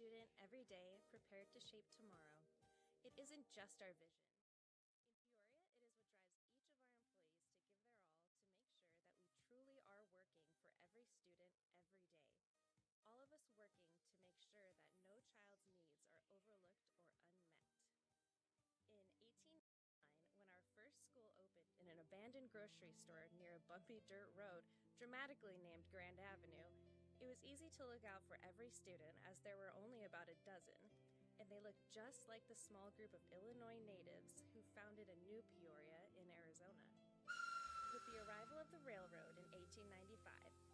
student every day prepared to shape tomorrow. It isn't just our vision. In Peoria, it is what drives each of our employees to give their all to make sure that we truly are working for every student every day. All of us working to make sure that no child's needs are overlooked or unmet. In 1899, when our first school opened in an abandoned grocery store near a bumpy dirt road dramatically named Grand Avenue, it was easy to look out for every student as there were only about a dozen, and they looked just like the small group of Illinois natives who founded a new Peoria in Arizona. With the arrival of the railroad in 1895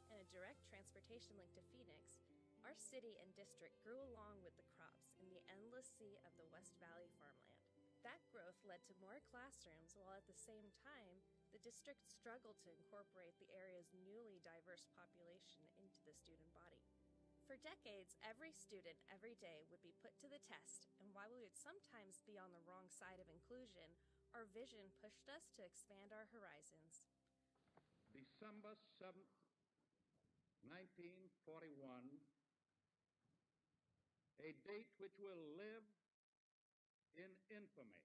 and a direct transportation link to Phoenix, our city and district grew along with the crops in the endless sea of the West Valley farmland. That growth led to more classrooms, while at the same time, the district struggled to incorporate the area's newly diverse population into the student body. For decades, every student every day would be put to the test, and while we would sometimes be on the wrong side of inclusion, our vision pushed us to expand our horizons. December 7th, 1941, a date which will live in infamy.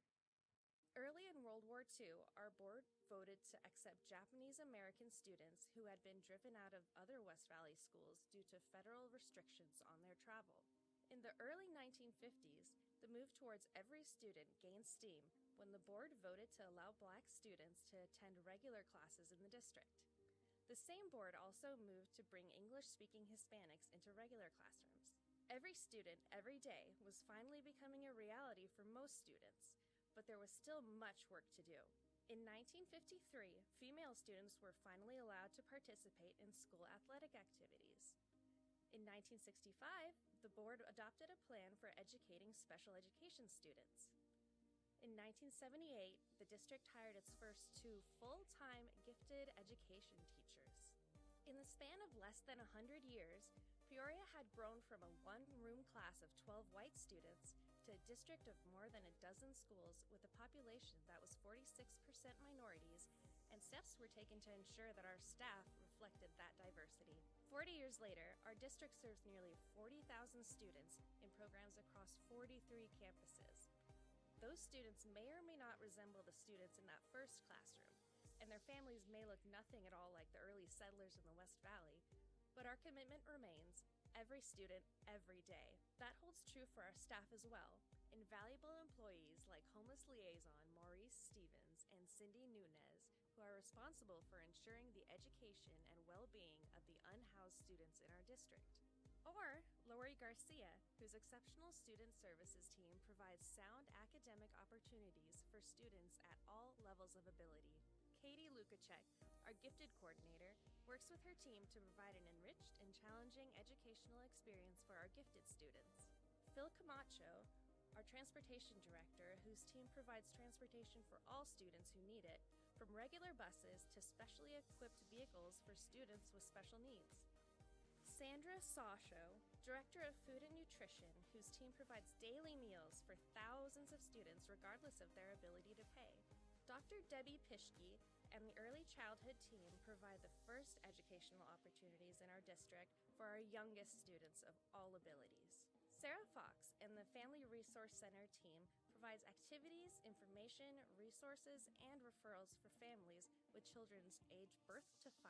Early in World War II, our board voted to accept Japanese American students who had been driven out of other West Valley schools due to federal restrictions on their travel. In the early 1950s, the move towards every student gained steam when the board voted to allow Black students to attend regular classes in the district. The same board also moved to bring English-speaking Hispanics into regular classrooms. Every student, every day was finally becoming a reality for most students, but there was still much work to do. In 1953, female students were finally allowed to participate in school athletic activities. In 1965, the board adopted a plan for educating special education students. In 1978, the district hired its first 2 full-time gifted education teachers. In the span of less than 100 years, Peoria had grown from a one-room class of 12 white students to a district of more than a dozen schools with a population that was 46% minorities, and steps were taken to ensure that our staff reflected that diversity. 40 years later, our district serves nearly 40,000 students in programs across 43 campuses. Those students may or may not resemble the students in that first classroom, and their families may look nothing at all like the early settlers in the West Valley, but our commitment remains every student, every day. That holds true for our staff as well. Invaluable employees like homeless liaison Maurice Stevens and Cindy Nunez, who are responsible for ensuring the education and well-being of the unhoused students in our district. Or Lori Garcia, whose exceptional student services team provides sound academic opportunities for students at all levels of ability. Katie Lukacek, our gifted coordinator, works with her team to provide an enriched and challenging educational experience for our gifted students. Phil Camacho, our transportation director, whose team provides transportation for all students who need it, from regular buses to specially equipped vehicles for students with special needs. Sandra Sawshow, Director of Food and Nutrition, whose team provides daily meals for thousands of students regardless of their ability to pay. Dr. Debbie Pischke and the Early Childhood team provide the first educational opportunities in our district for our youngest students of all abilities. Sarah Fox and the Family Resource Center team provides activities, information, resources, and referrals for families with children's age birth to 5.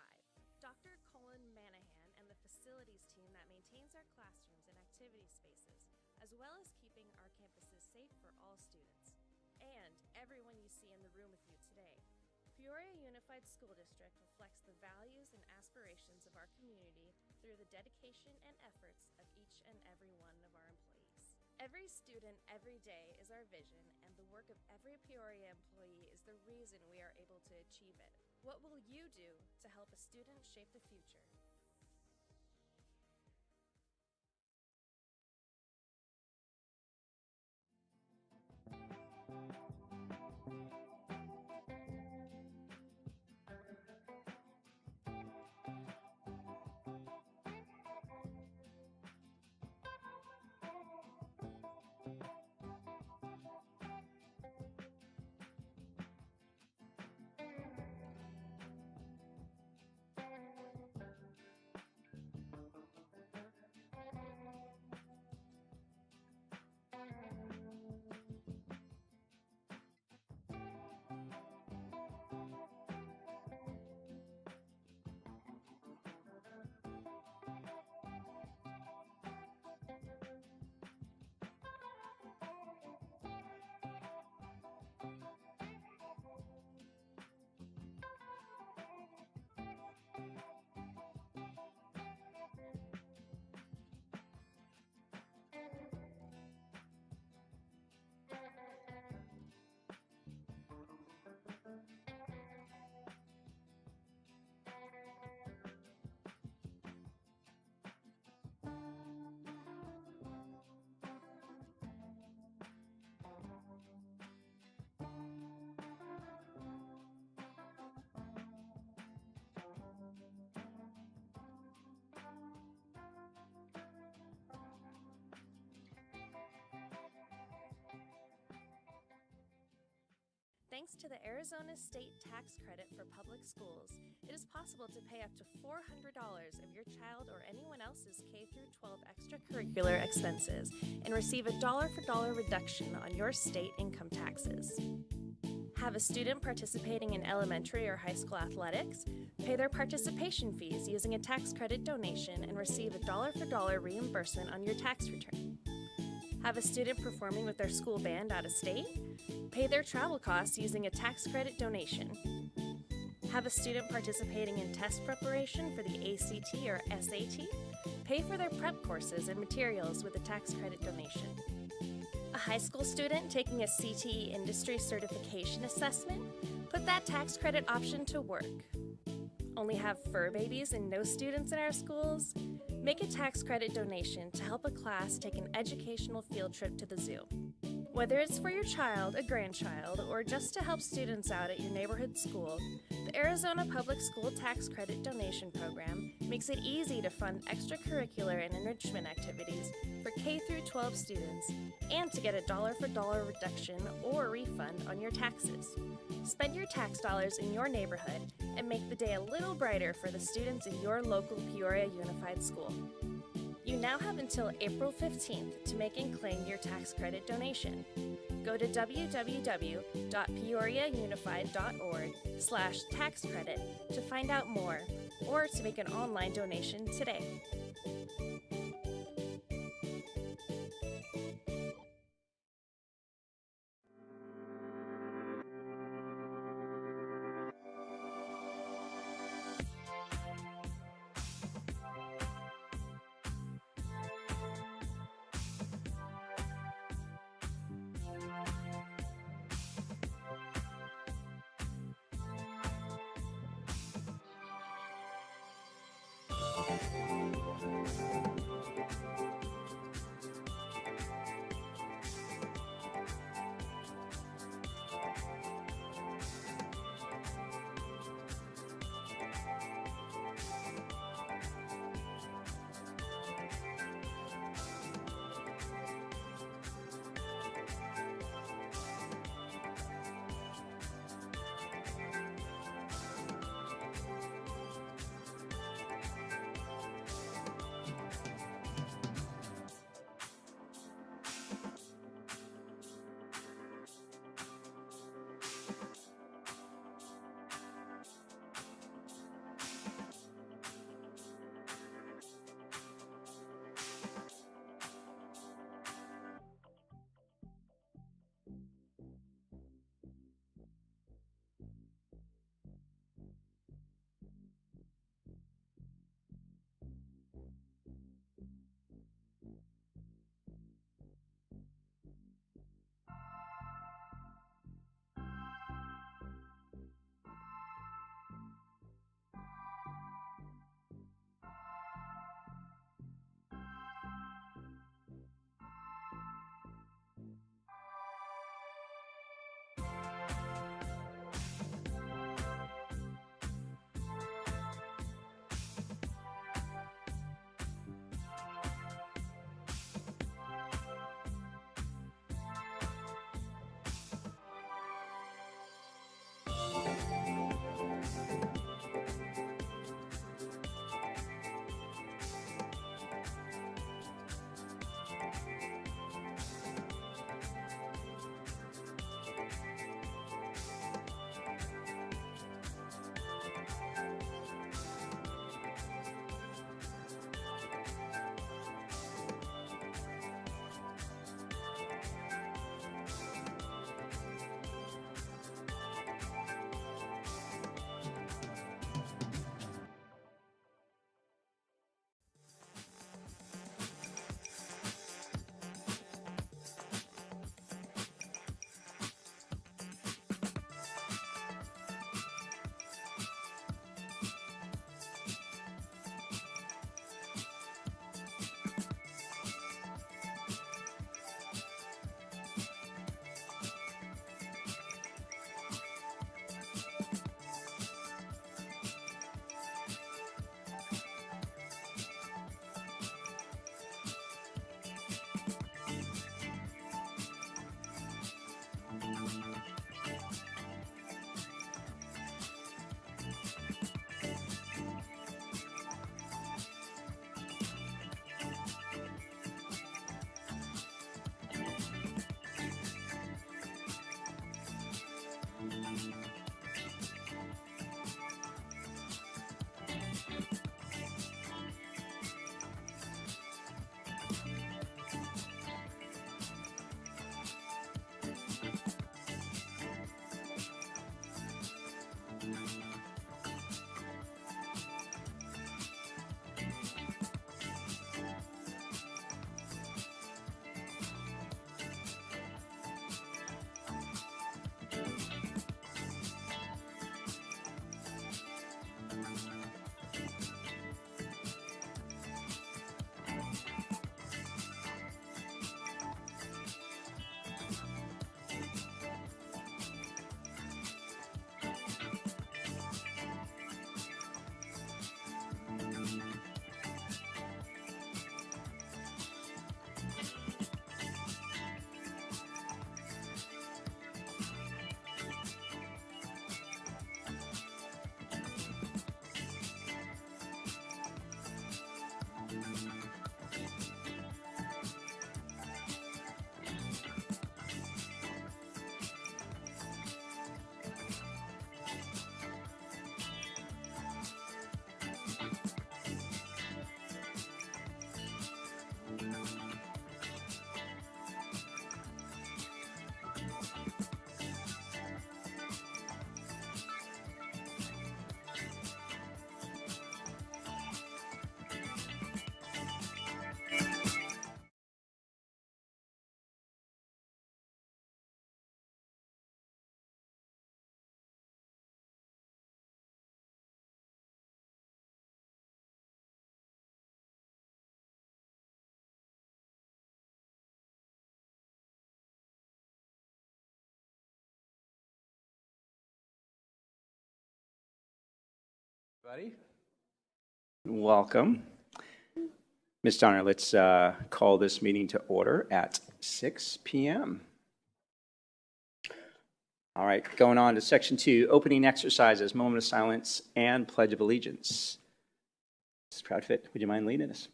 Dr. Colin Manahan and the facilities team that maintains our classrooms and activity spaces, as well as keeping our campuses safe for all students. And everyone you see in the room with you today. Peoria Unified School District reflects the values and aspirations of our community through the dedication and efforts of each and every one of our employees. Every student, every day is our vision, and the work of every Peoria employee is the reason we are able to achieve it. What will you do to help a student shape the future? Thanks to the Arizona State Tax Credit for Public Schools, it is possible to pay up to $400 of your child or anyone else's K through 12 extracurricular expenses and receive a dollar-for-dollar reduction on your state income taxes. Have a student participating in elementary or high school athletics? Pay their participation fees using a tax credit donation and receive a dollar-for-dollar reimbursement on your tax return. Have a student performing with their school band out of state? Pay their travel costs using a tax credit donation. Have a student participating in test preparation for the ACT or SAT? Pay for their prep courses and materials with a tax credit donation. A high school student taking a CTE industry certification assessment? Put that tax credit option to work. Only have fur babies and no students in our schools? Make a tax credit donation to help a class take an educational field trip to the zoo. Whether it's for your child, a grandchild, or just to help students out at your neighborhood school, the Arizona Public School Tax Credit Donation Program makes it easy to fund extracurricular and enrichment activities for K through 12 students and to get a dollar-for-dollar reduction or refund on your taxes. Spend your tax dollars in your neighborhood and make the day a little brighter for the students in your local Peoria Unified School. You now have until April 15th to make and claim your tax credit donation. Go to www.peoriaunified.org/tax credit to find out more or to make an online donation today. Everybody, welcome. Ms. Donner, let's call this meeting to order at 6 p.m. All right, going on to section 2, opening exercises, moment of silence, and pledge of allegiance. Mrs. Proudfit, would you mind leading us?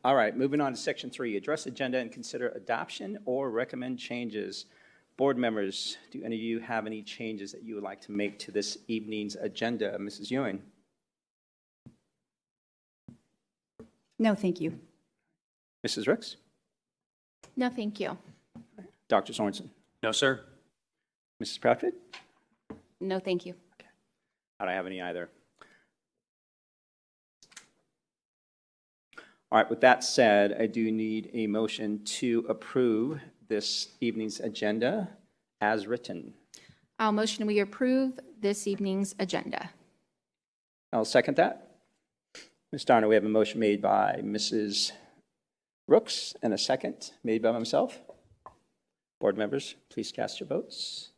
All right, moving on to section 3, address agenda and consider adoption or recommend changes. Board members, do any of you have any changes that you would like to make to this evening's agenda? Mrs. Ewing? No, thank you. Mrs. Ricks? No, thank you. Dr. Sorensen? No, sir. Mrs. Proudfit? No, thank you. I don't have any either. All right, with that said, I do need a motion to approve this evening's agenda as written. I'll motion we approve this evening's agenda. I'll second that. Ms. Donner, we have a motion made by Mrs. Rooks and a second made by myself. Board members, please cast your votes.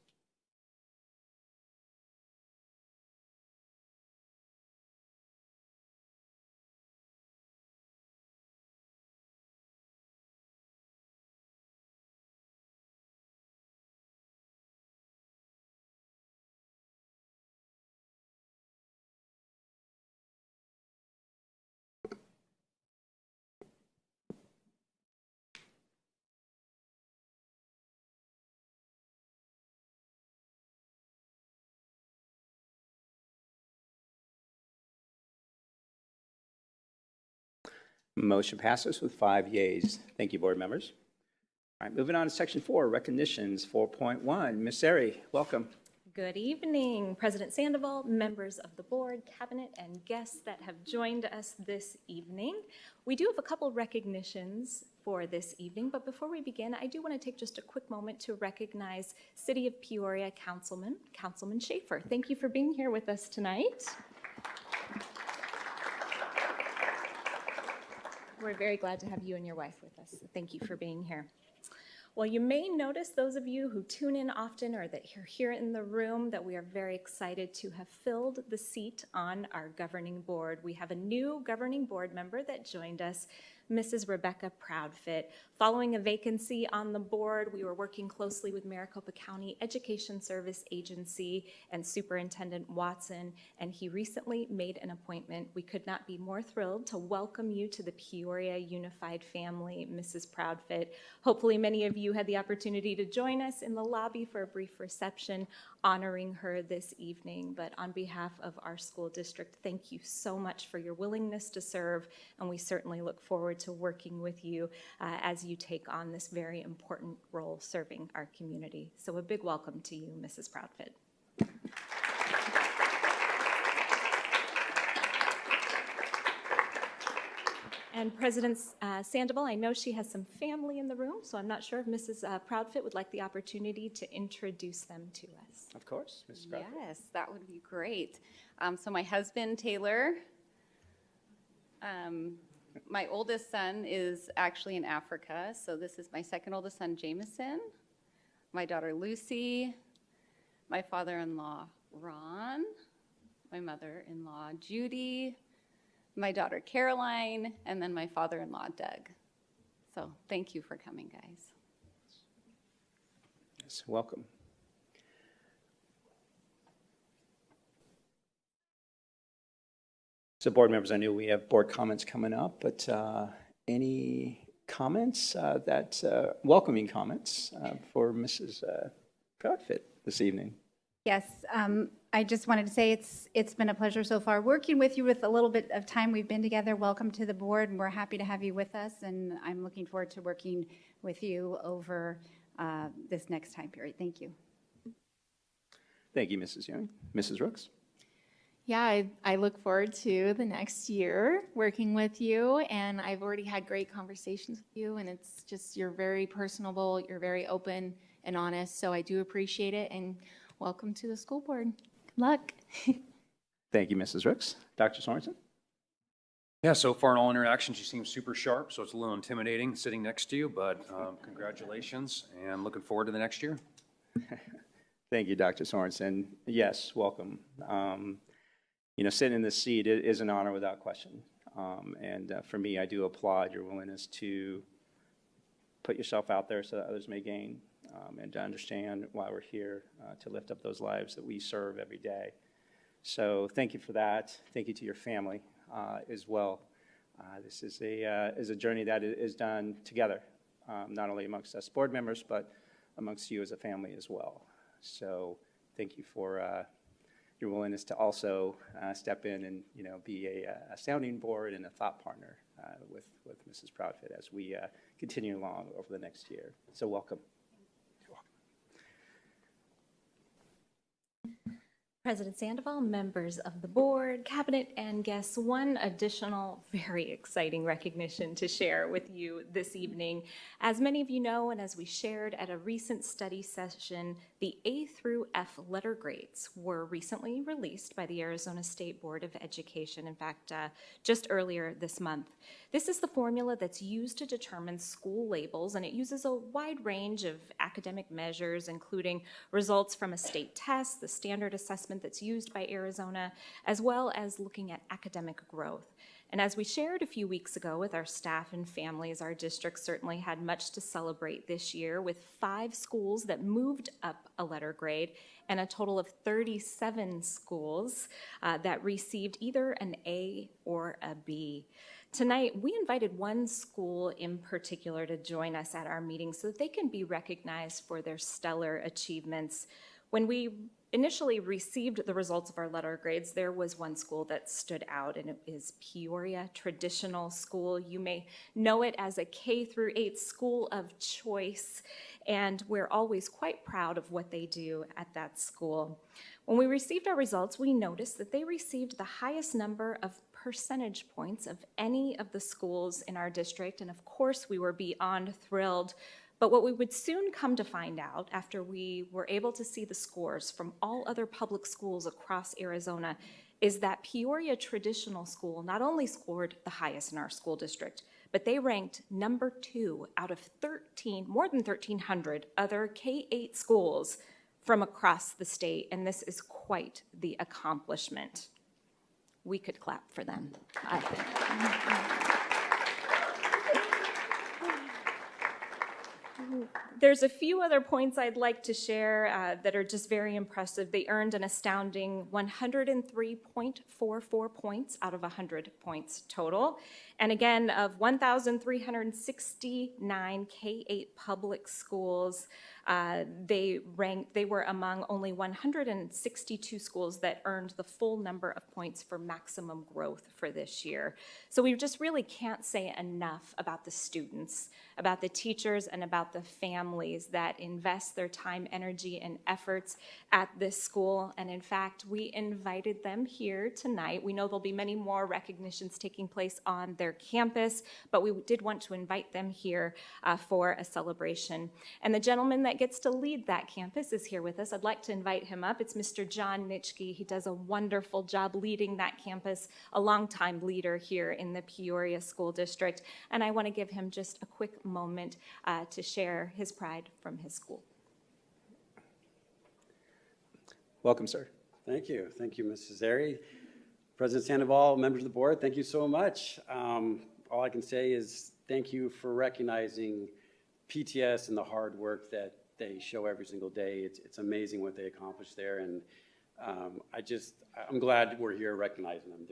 Motion passes with 5 yeas. Thank you, board members. All right, moving on to section 4, recognitions 4.1. Ms. Sari, welcome. Good evening, President Sandoval, members of the board, cabinet, and guests that have joined us this evening. We do have a couple recognitions for this evening, but before we begin, I do want to take just a quick moment to recognize City of Peoria Councilman Schaefer. Thank you for being here with us tonight. We're very glad to have you and your wife with us. Thank you for being here. Well, you may notice, those of you who tune in often or that you're here in the room, that we are very excited to have filled the seat on our governing board. We have a new governing board member that joined us, Mrs. Rebecca Proudfit. Following a vacancy on the board, we were working closely with Maricopa County Education Service Agency and Superintendent Watson, and he recently made an appointment. We could not be more thrilled to welcome you to the Peoria Unified Family, Mrs. Proudfit. Hopefully many of you had the opportunity to join us in the lobby for a brief reception honoring her this evening. But on behalf of our school district, thank you so much for your willingness to serve, and we certainly look forward to working with you as you take on this very important role serving our community. So a big welcome to you, Mrs. Proudfit. And President Sandoval, I know she has some family in the room, so I'm not sure if Mrs. Proudfit would like the opportunity to introduce them to us. Of course, Mrs. Proudfit. Yes, that would be great. So my husband, Taylor, my oldest son is actually in Africa, so this is my second oldest son, Jameson, my daughter, Lucy, my father-in-law, Ron, my mother-in-law, Judy, my daughter, Caroline, and then my father-in-law, Doug. So thank you for coming, guys. Yes, welcome. So board members, I know we have board comments coming up, but any comments welcoming comments for Mrs. Proudfit this evening? Yes, I just wanted to say it's been a pleasure so far working with you with a little bit of time we've been together. Welcome to the board, and we're happy to have you with us, and I'm looking forward to working with you over this next time period. Thank you. Thank you, Mrs. Young. Mrs. Rooks? Yeah, I look forward to the next year working with you, and I've already had great conversations with you, and it's just, you're very personable, you're very open and honest, so I do appreciate it, and welcome to the school board. Good luck. Thank you, Mrs. Rooks. Dr. Sorensen? Yeah, so far in all interactions, you seem super sharp, so it's a little intimidating sitting next to you, but congratulations, and looking forward to the next year. Thank you, Dr. Sorensen. Yes, welcome. Sitting in this seat is an honor without question. And for me, I do applaud your willingness to put yourself out there so that others may gain, and to understand why we're here, to lift up those lives that we serve every day. So thank you for that. Thank you to your family as well. This is a journey that is done together, not only amongst us board members, but amongst you as a family as well. So thank you for your willingness to also step in and be a sounding board and a thought partner with Mrs. Proudfit as we continue along over the next year. So welcome. President Sandoval, members of the board, cabinet, and guests, one additional very exciting recognition to share with you this evening. As many of you know, and as we shared at a recent study session, the A through F letter grades were recently released by the Arizona State Board of Education, in fact, just earlier this month. This is the formula that's used to determine school labels, and it uses a wide range of academic measures, including results from a state test, the standard assessment that's used by Arizona, as well as looking at academic growth. And as we shared a few weeks ago with our staff and families, our district certainly had much to celebrate this year, with 5 schools that moved up a letter grade and a total of 37 schools that received either an A or a B. Tonight, we invited one school in particular to join us at our meeting so that they can be recognized for their stellar achievements. When we initially received the results of our letter grades, there was one school that stood out, and it is Peoria Traditional School. You may know it as a K-8 school of choice, and we're always quite proud of what they do at that school. When we received our results, we noticed that they received the highest number of percentage points of any of the schools in our district, and of course we were beyond thrilled. But what we would soon come to find out after we were able to see the scores from all other public schools across Arizona is that Peoria Traditional School not only scored the highest in our school district, but they ranked number 2 out of more than 1,300 other K-8 schools from across the state, and this is quite the accomplishment. We could clap for them, I think. There's a few other points I'd like to share that are just very impressive. They earned an astounding 103.44 points out of 100 points total. And again, of 1,369 K-8 public schools, they were among only 162 schools that earned the full number of points for maximum growth for this year. So we just really can't say enough about the students, about the teachers, and about the families that invest their time, energy, and efforts at this school. And in fact, we invited them here tonight. We know there'll be many more recognitions taking place on their campus, but we did want to invite them here for a celebration. And the gentleman that gets to lead that campus is here with us. I'd like to invite him up. It's Mr. John Nitschke. He does a wonderful job leading that campus, a longtime leader here in the Peoria School District. And I want to give him just a quick moment to share his pride from his school. Welcome, sir. Thank you. Thank you, Mrs. Zeri. President Sandoval, members of the board, thank you so much. All I can say is thank you for recognizing PTS and the hard work that they show every single day. It's amazing what they accomplish there, and I'm glad we're here recognizing them.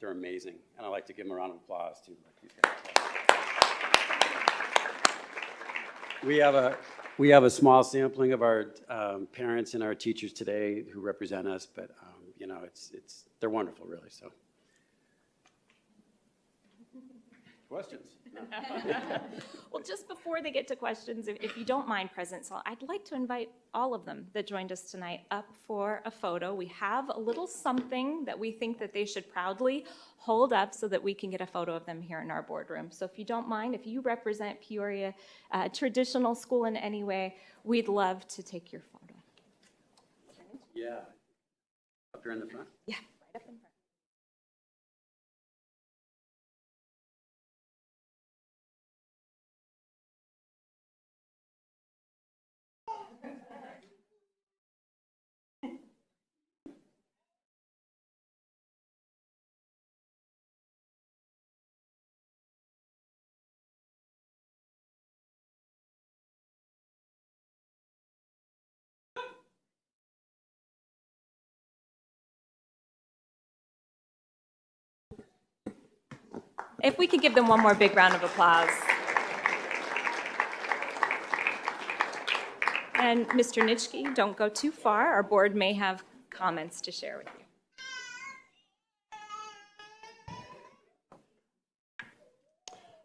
They're amazing, and I'd like to give them a round of applause too. We have We have a small sampling of our parents and our teachers today who represent us, but you know, they're wonderful, really. So, questions? Well, just before they get to questions, if you don't mind, President Saul, I'd like to invite all of them that joined us tonight up for a photo. We have a little something that we think that they should proudly hold up so that we can get a photo of them here in our boardroom. So if you don't mind, if you represent Peoria Traditional School in any way, we'd love to take your photo. Yeah. Up here in the front? Yeah, right up in front. If we could give them one more big round of applause. And Mr. Nitschke, don't go too far. Our board may have comments to share with you.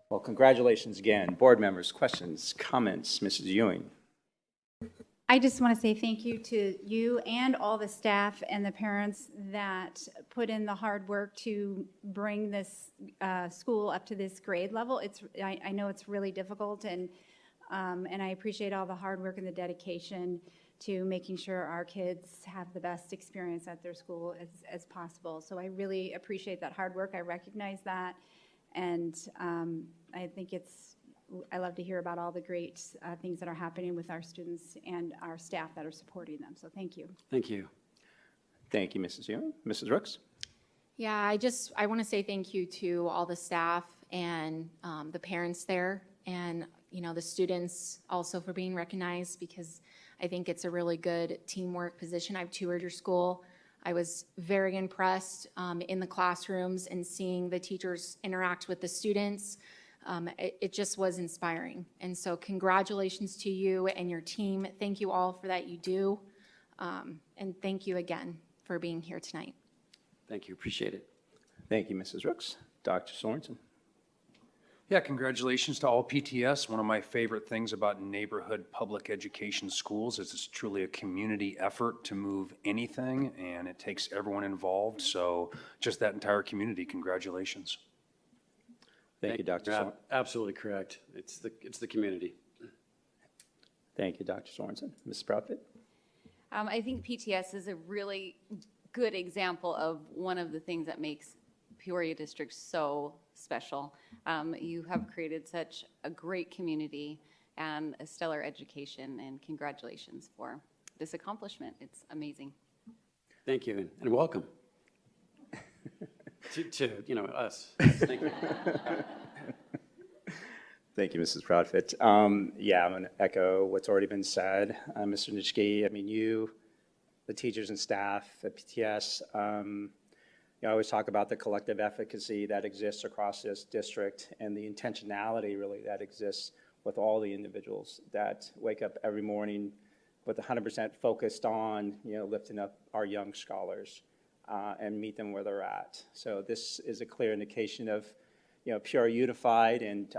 Well, congratulations again. Board members, questions, comments, Mrs. Ewing. I just want to say thank you to you and all the staff and the parents that put in the hard work to bring this school up to this grade level. I know it's really difficult, and I appreciate all the hard work and the dedication to making sure our kids have the best experience at their school as possible. So I really appreciate that hard work. I recognize that, and I think I love to hear about all the great things that are happening with our students and our staff that are supporting them. So thank you. Thank you. Thank you, Mrs. Ewing. Mrs. Rooks? Yeah, I want to say thank you to all the staff and the parents there, and the students also for being recognized, because I think it's a really good teamwork position. I've toured your school. I was very impressed in the classrooms and seeing the teachers interact with the students. It just was inspiring. And so congratulations to you and your team. Thank you all for that you do. And thank you again for being here tonight. Thank you. Appreciate it. Thank you, Mrs. Rooks. Dr. Sorensen? Yeah, congratulations to all PTS. One of my favorite things about neighborhood public education schools is it's truly a community effort to move anything, and it takes everyone involved. So just that entire community, congratulations. Thank you, Dr. Sorensen. Absolutely correct. It's the community. Thank you, Dr. Sorensen. Mrs. Proudfit? I think PTS is a really good example of one of the things that makes Peoria District so special. You have created such a great community and a stellar education, and congratulations for this accomplishment. It's amazing. Thank you, and welcome to us. Thank you. Thank you, Mrs. Proudfit. Yeah, I'm going to echo what's already been said. Mr. Nitschke, I mean, you, the teachers and staff at PTS, I always talk about the collective efficacy that exists across this district and the intentionality really that exists with all the individuals that wake up every morning with 100% focused on, lifting up our young scholars and meet them where they're at. So this is a clear indication of, Peoria unified, and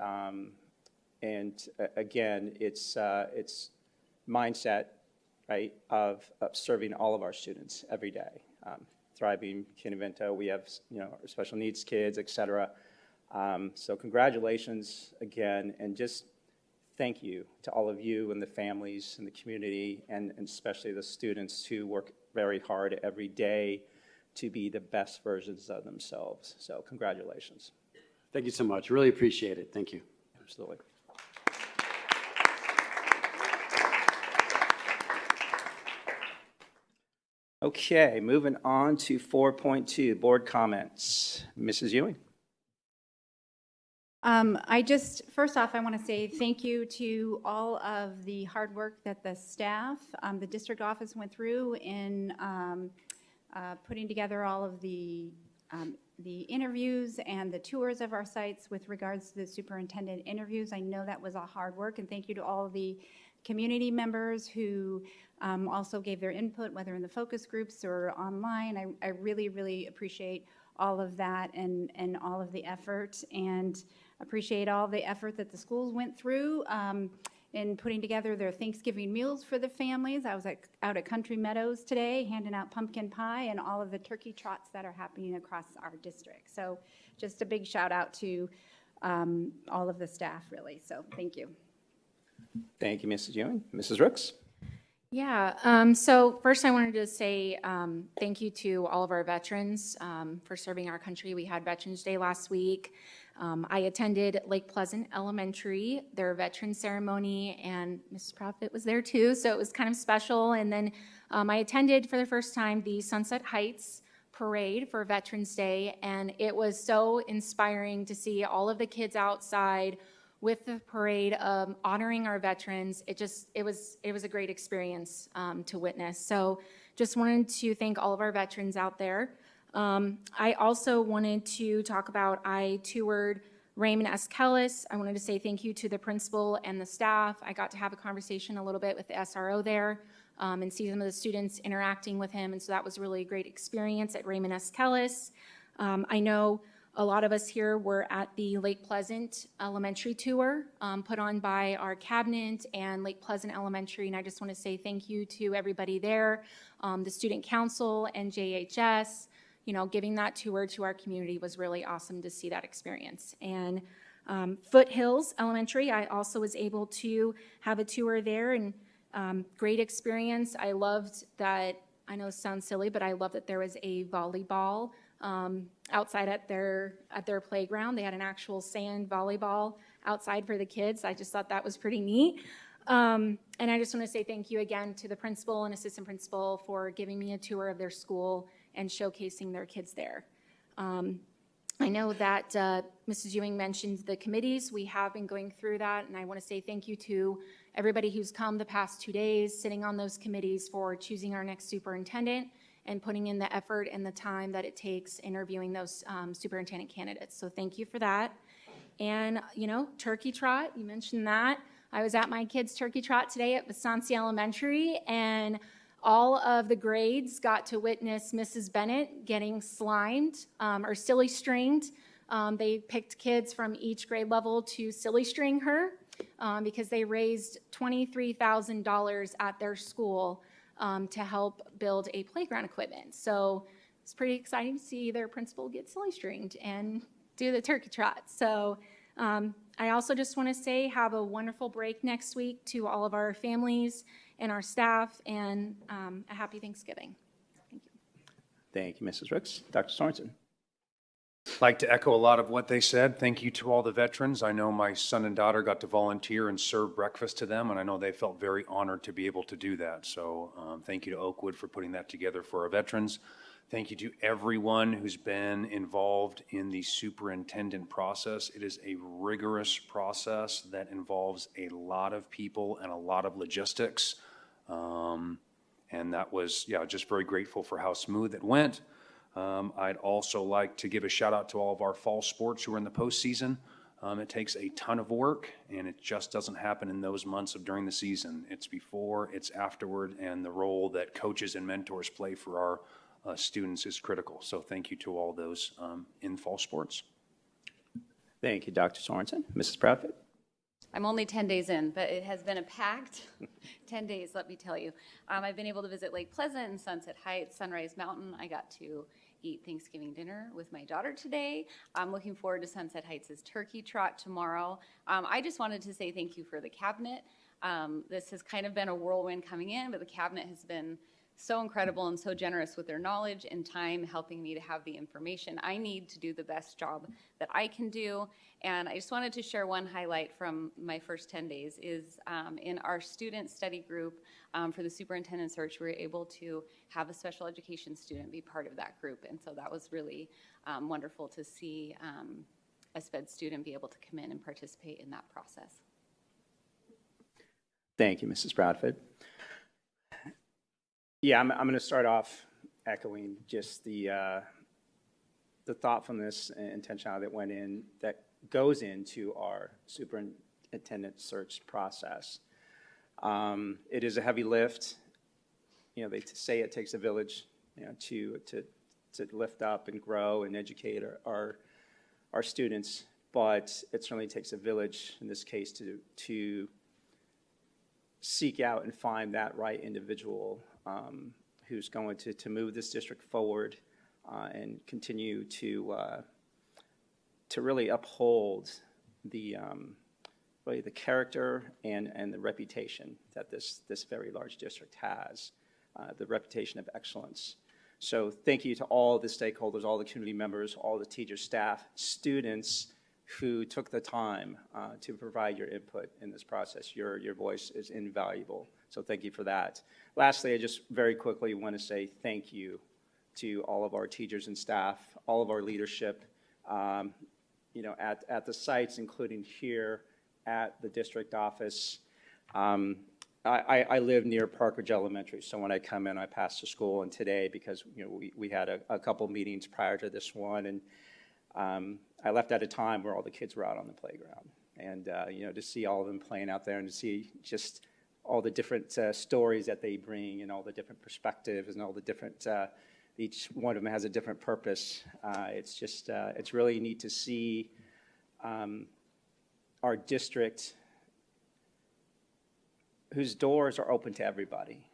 again, it's mindset, right, of serving all of our students every day. Thriving Kinevento, we have, our special needs kids, et cetera. So congratulations again, and just thank you to all of you and the families and the community, and especially the students who work very hard every day to be the best versions of themselves. So congratulations. Thank you so much. Really appreciate it. Thank you. Absolutely. Okay, moving on to 4.2, board comments. Mrs. Ewing? First off, I want to say thank you to all of the hard work that the staff, the district office went through in putting together all of the interviews and the tours of our sites with regards to the superintendent interviews. I know that was a hard work, and thank you to all of the community members who also gave their input, whether in the focus groups or online. I really, really appreciate all of that and all of the effort, and appreciate all the effort that the schools went through in putting together their Thanksgiving meals for the families. I was out at Country Meadows today handing out pumpkin pie and all of the turkey trots that are happening across our district. So just a big shout out to all of the staff, really. So thank you. Thank you, Mrs. Ewing. Mrs. Rooks? Yeah, so first I wanted to say thank you to all of our veterans for serving our country. We had Veterans Day last week. I attended Lake Pleasant Elementary, their veteran ceremony, and Mrs. Profit was there too, so it was kind of special. And then I attended for the first time the Sunset Heights parade for Veterans Day, and it was so inspiring to see all of the kids outside with the parade honoring our veterans. It was a great experience to witness. So just wanted to thank all of our veterans out there. I also wanted to talk about, I toured Raymond S. Kellis. I wanted to say thank you to the principal and the staff. I got to have a conversation a little bit with the SRO there and see some of the students interacting with him, and so that was really a great experience at Raymond S. Kellis. I know a lot of us here were at the Lake Pleasant Elementary tour put on by our cabinet and Lake Pleasant Elementary, and I just want to say thank you to everybody there, the student council and JHS. You know, giving that tour to our community was really awesome to see that experience. And Foothills Elementary, I also was able to have a tour there, and great experience. I loved that, I know it sounds silly, but I love that there was a volleyball outside at their playground. They had an actual sand volleyball outside for the kids. I just thought that was pretty neat. And I just want to say thank you again to the principal and assistant principal for giving me a tour of their school and showcasing their kids there. I know that Mrs. Ewing mentioned the committees. We have been going through that, and I want to say thank you to everybody who's come the past 2 days, sitting on those committees, for choosing our next superintendent and putting in the effort and the time that it takes interviewing those superintendent candidates. So thank you for that. And, you know, turkey trot, you mentioned that. I was at my kids' turkey trot today at Vasansi Elementary, and all of the grades got to witness Mrs. Bennett getting slimed or silly stringed. They picked kids from each grade level to silly string her because they raised $23,000 at their school to help build a playground equipment. So it's pretty exciting to see their principal get silly stringed and do the turkey trot. So I also just want to say have a wonderful break next week to all of our families and our staff, and a happy Thanksgiving. Thank you. Thank you, Mrs. Rooks. Dr. Sorensen? I'd like to echo a lot of what they said. Thank you to all the veterans. I know my son and daughter got to volunteer and serve breakfast to them, and I know they felt very honored to be able to do that. So thank you to Oakwood for putting that together for our veterans. Thank you to everyone who's been involved in the superintendent process. It is a rigorous process that involves a lot of people and a lot of logistics. And that was, yeah, just very grateful for how smooth it went. I'd also like to give a shout out to all of our fall sports who are in the postseason. It takes a ton of work, and it just doesn't happen in those months of during the season. It's before, it's afterward, and the role that coaches and mentors play for our students is critical. So thank you to all those in fall sports. Thank you, Dr. Sorensen. Mrs. Proudfit? I'm only 10 days in, but it has been a packed 10 days, let me tell you. I've been able to visit Lake Pleasant and Sunset Heights, Sunrise Mountain. I got to eat Thanksgiving dinner with my daughter today. I'm looking forward to Sunset Heights' turkey trot tomorrow. I just wanted to say thank you for the cabinet. This has kind of been a whirlwind coming in, but the cabinet has been so incredible and so generous with their knowledge and time, helping me to have the information I need to do the best job that I can do. And I just wanted to share one highlight from my first 10 days is in our student study group for the superintendent search, we were able to have a special education student be part of that group. And so that was really wonderful to see a SPED student be able to come in and participate in that process. Thank you, Mrs. Proudfit. Yeah, I'm going to start off echoing just the thoughtfulness and intentionality that went in, that goes into our superintendent search process. It is a heavy lift. You know, they say it takes a village, you know, to lift up and grow and educate our students, but it certainly takes a village in this case to seek out and find that right individual who's going to move this district forward and continue to really uphold the really the character and the reputation that this very large district has, the reputation of excellence. So thank you to all the stakeholders, all the community members, all the teachers, staff, students who took the time to provide your input in this process. Your voice is invaluable, so thank you for that. Lastly, I just very quickly want to say thank you to all of our teachers and staff, all of our leadership, you know, at the sites, including here at the district office. I live near Park Ridge Elementary, so when I come in, I pass the school, and today, because, you know, we had a couple meetings prior to this one, and I left at a time where all the kids were out on the playground, and, you know, to see all of them playing out there and to see just all the different stories that they bring and all the different perspectives and all the different, each one of them has a different purpose. It's just, it's really neat to see our district whose doors are open to everybody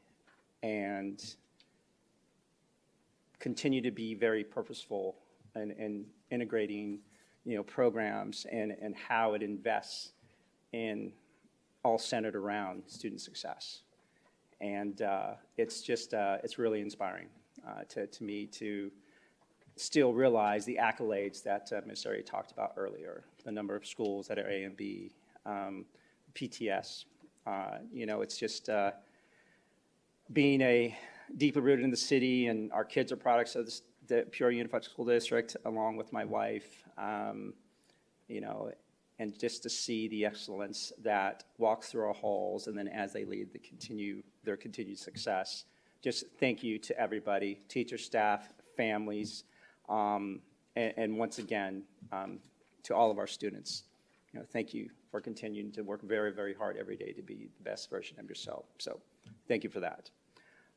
and continue to be very purposeful in integrating, you know, programs and how it invests in all centered around student success. And it's just, it's really inspiring to me to still realize the accolades that Ms. Ari talked about earlier, the number of schools that are A and B, PTS. You know, it's just being deeply rooted in the city, and our kids are products of the Peoria Unified School District, along with my wife, you know, and just to see the excellence that walks through our halls, and then as they lead their continued success. Just thank you to everybody, teachers, staff, families, and once again, to all of our students. You know, thank you for continuing to work very, very hard every day to be the best version of yourself. So thank you for that.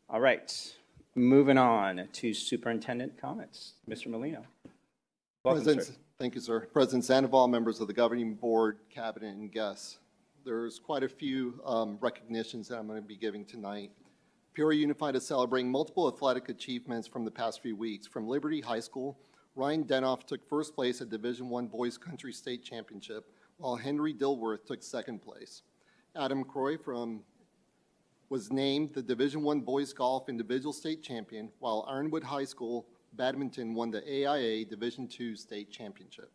All right, moving on to superintendent comments. Mr. Molino. Welcome, sir. Thank you, sir. President Sandoval, members of the governing board, cabinet, and guests. There's quite a few recognitions that I'm going to be giving tonight. Peoria Unified is celebrating multiple athletic achievements from the past few weeks. From Liberty High School, Ryan Denoff took first place at Division I Boys Country State Championship, while Henry Dilworth took second place. Adam Croy was named the Division I Boys Golf Individual State Champion, while Ironwood High School Badminton won the AIA Division II State Championship.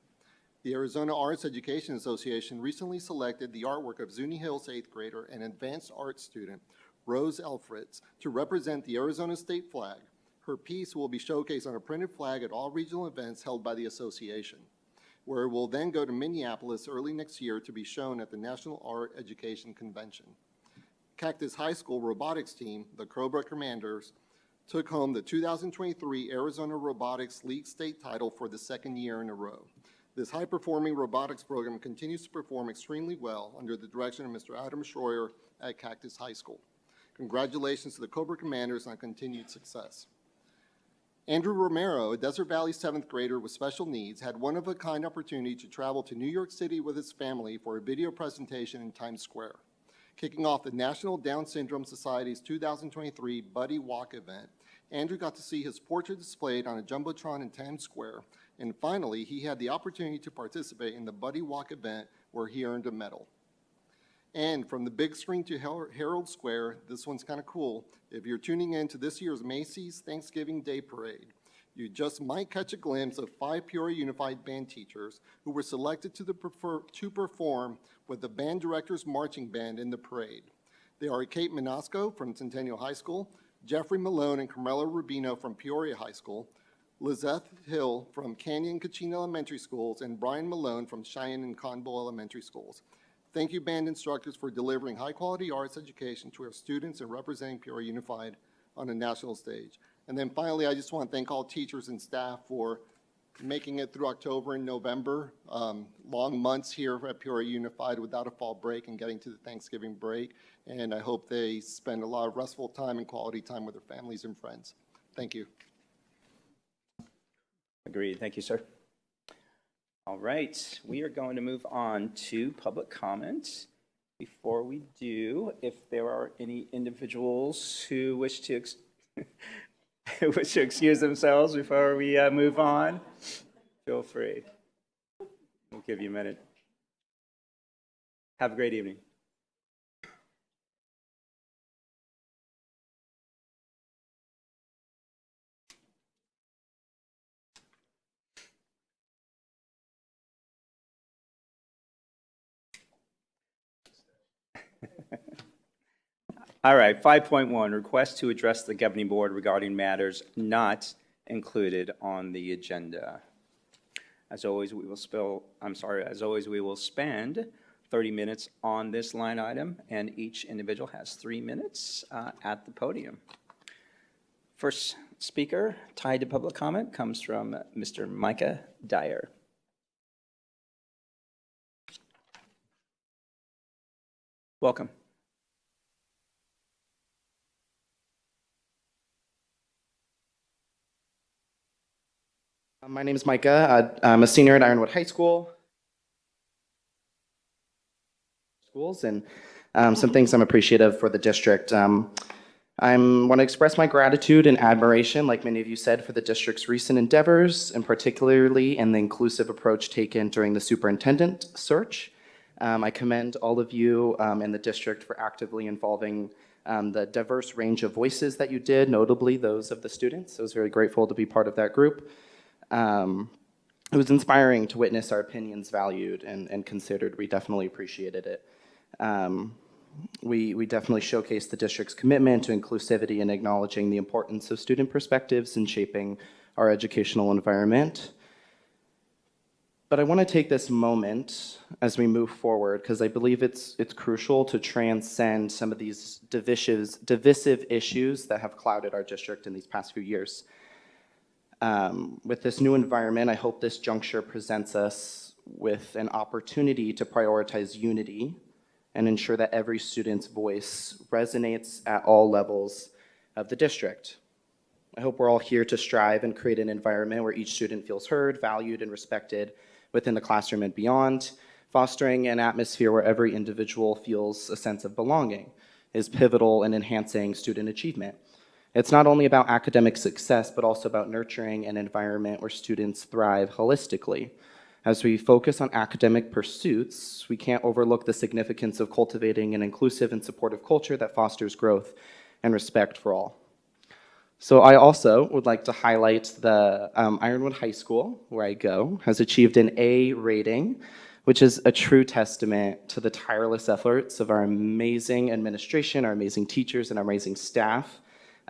The Arizona Arts Education Association recently selected the artwork of Zuni Hill's 8th grader and advanced art student, Rose Elfritz, to represent the Arizona state flag. Her piece will be showcased on a printed flag at all regional events held by the association, where it will then go to Minneapolis early next year to be shown at the National Art Education Convention. Cactus High School robotics team, the Cobra Commanders, took home the 2023 Arizona Robotics League state title for the second year in a row. This high-performing robotics program continues to perform extremely well under the direction of Mr. Adam Schroyer at Cactus High School. Congratulations to the Cobra Commanders on continued success. Andrew Romero, a Desert Valley 7th grader with special needs, had one-of-a-kind opportunity to travel to New York City with his family for a video presentation in Times Square. Kicking off the National Down Syndrome Society's 2023 Buddy Walk event, Andrew got to see his portrait displayed on a Jumbotron in Times Square, and finally, he had the opportunity to participate in the Buddy Walk event where he earned a medal. And from the big screen to Herald Square, this one's kind of cool. If you're tuning in to this year's Macy's Thanksgiving Day Parade, you just might catch a glimpse of 5 Peoria Unified band teachers who were selected to perform with the band director's marching band in the parade. They are Kate Minasco from Centennial High School, Jeffrey Malone and Carmelo Rubino from Peoria High School, Lizeth Hill from Canyon Kachina Elementary Schools, and Brian Malone from Cheyenne and Conville Elementary Schools. Thank you, band instructors, for delivering high-quality arts education to our students and representing Peoria Unified on a national stage. And then finally, I just want to thank all teachers and staff for making it through October and November. Long months here at Peoria Unified without a fall break and getting to the Thanksgiving break. And I hope they spend a lot of restful time and quality time with their families and friends. Thank you. Agreed. Thank you, sir. All right, we are going to move on to public comment. Before we do, if there are any individuals who wish to excuse themselves before we move on, feel free. We'll give you a minute. Have a great evening. All right, 5.1, request to address the governing board regarding matters not included on the agenda. As always, we will spend 30 minutes on this line item, and each individual has 3 minutes at the podium. First speaker, tied to public comment, comes from Mr. Micah Dyer. Welcome. My name is Micah. I'm a senior at Ironwood High School. And some things I'm appreciative for the district. I want to express my gratitude and admiration, like many of you said, for the district's recent endeavors, and particularly in the inclusive approach taken during the superintendent search. I commend all of you in the district for actively involving the diverse range of voices that you did, notably those of the students. I was very grateful to be part of that group. It was inspiring to witness our opinions valued and considered. We definitely appreciated it. We definitely showcased the district's commitment to inclusivity and acknowledging the importance of student perspectives in shaping our educational environment. But I want to take this moment as we move forward, because I believe it's crucial to transcend some of these divisive issues that have clouded our district in these past few years. With this new environment, I hope this juncture presents us with an opportunity to prioritize unity and ensure that every student's voice resonates at all levels of the district. I hope we're all here to strive and create an environment where each student feels heard, valued, and respected within the classroom and beyond. Fostering an atmosphere where every individual feels a sense of belonging is pivotal in enhancing student achievement. It's not only about academic success, but also about nurturing an environment where students thrive holistically. As we focus on academic pursuits, we can't overlook the significance of cultivating an inclusive and supportive culture that fosters growth and respect for all. So I also would like to highlight the Ironwood High School, where I go, has achieved an A rating, which is a true testament to the tireless efforts of our amazing administration, our amazing teachers, and our amazing staff.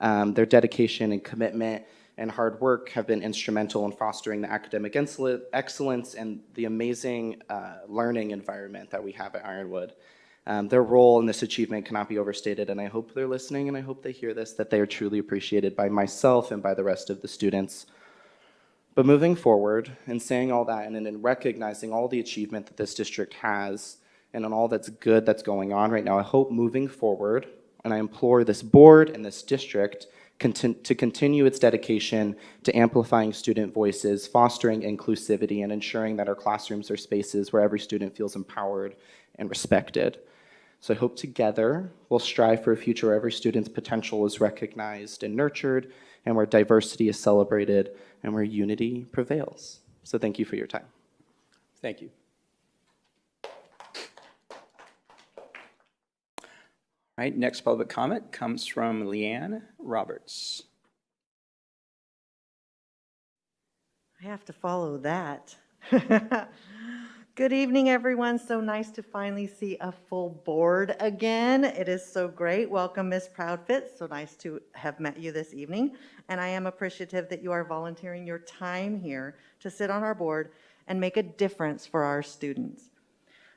Their dedication and commitment and hard work have been instrumental in fostering the academic excellence and the amazing learning environment that we have at Ironwood. Their role in this achievement cannot be overstated, and I hope they're listening, and I hope they hear this, that they are truly appreciated by myself and by the rest of the students. But moving forward, and saying all that, and in recognizing all the achievement that this district has, and on all that's good that's going on right now, I hope moving forward, and I implore this board and this district to continue its dedication to amplifying student voices, fostering inclusivity, and ensuring that our classrooms are spaces where every student feels empowered and respected. So I hope together we'll strive for a future where every student's potential is recognized and nurtured, and where diversity is celebrated, and where unity prevails. So thank you for your time. Thank you. All right, next public comment comes from Leanne Roberts. I have to follow that. Good evening, everyone. So nice to finally see a full board again. It is so great. Welcome, Ms. Proudfit. So nice to have met you this evening. And I am appreciative that you are volunteering your time here to sit on our board and make a difference for our students.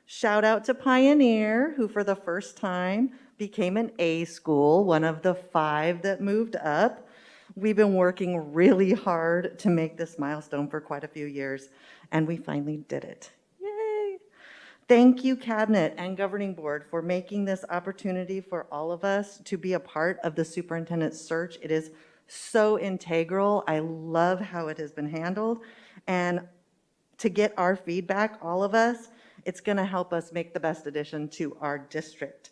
Shout out to Pioneer, who for the first time became an A school, one of the 5 that moved up. We've been working really hard to make this milestone for quite a few years, and we finally did it. Yay! Thank you, Cabinet and Governing Board, for making this opportunity for all of us to be a part of the superintendent's search. It is so integral. I love how it has been handled. And to get our feedback, all of us, it's going to help us make the best addition to our district.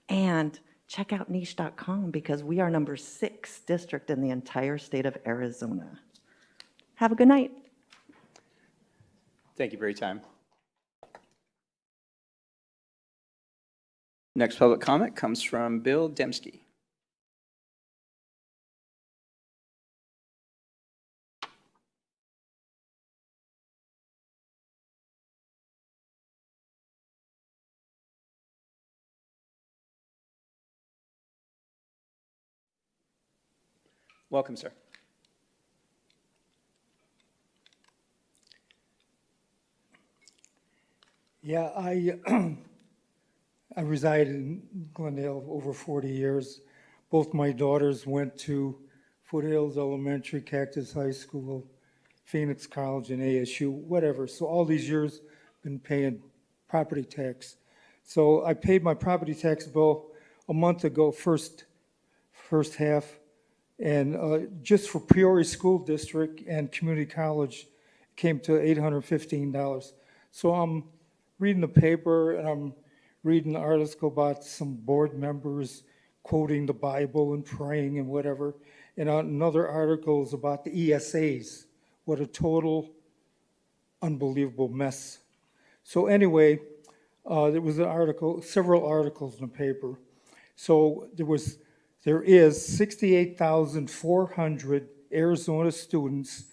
And check out niche.com because we are number 6 district in the entire state of Arizona. Have a good night. Thank you for your time. Next public comment comes from Bill Dembski. Welcome, sir. Yeah, I resided in Glendale over 40 years. Both my daughters went to Foothills Elementary, Cactus High School, Phoenix College, and ASU, whatever. So all these years, been paying property tax. So I paid my property tax bill a month ago, first half, and just for Peoria School District and Community College, it came to $815. So I'm reading the paper and I'm reading an article about some board members quoting the Bible and praying and whatever. And another article is about the ESAs. What a total unbelievable mess. So anyway, there was an article, several articles in the paper. So there is 68,400 Arizona students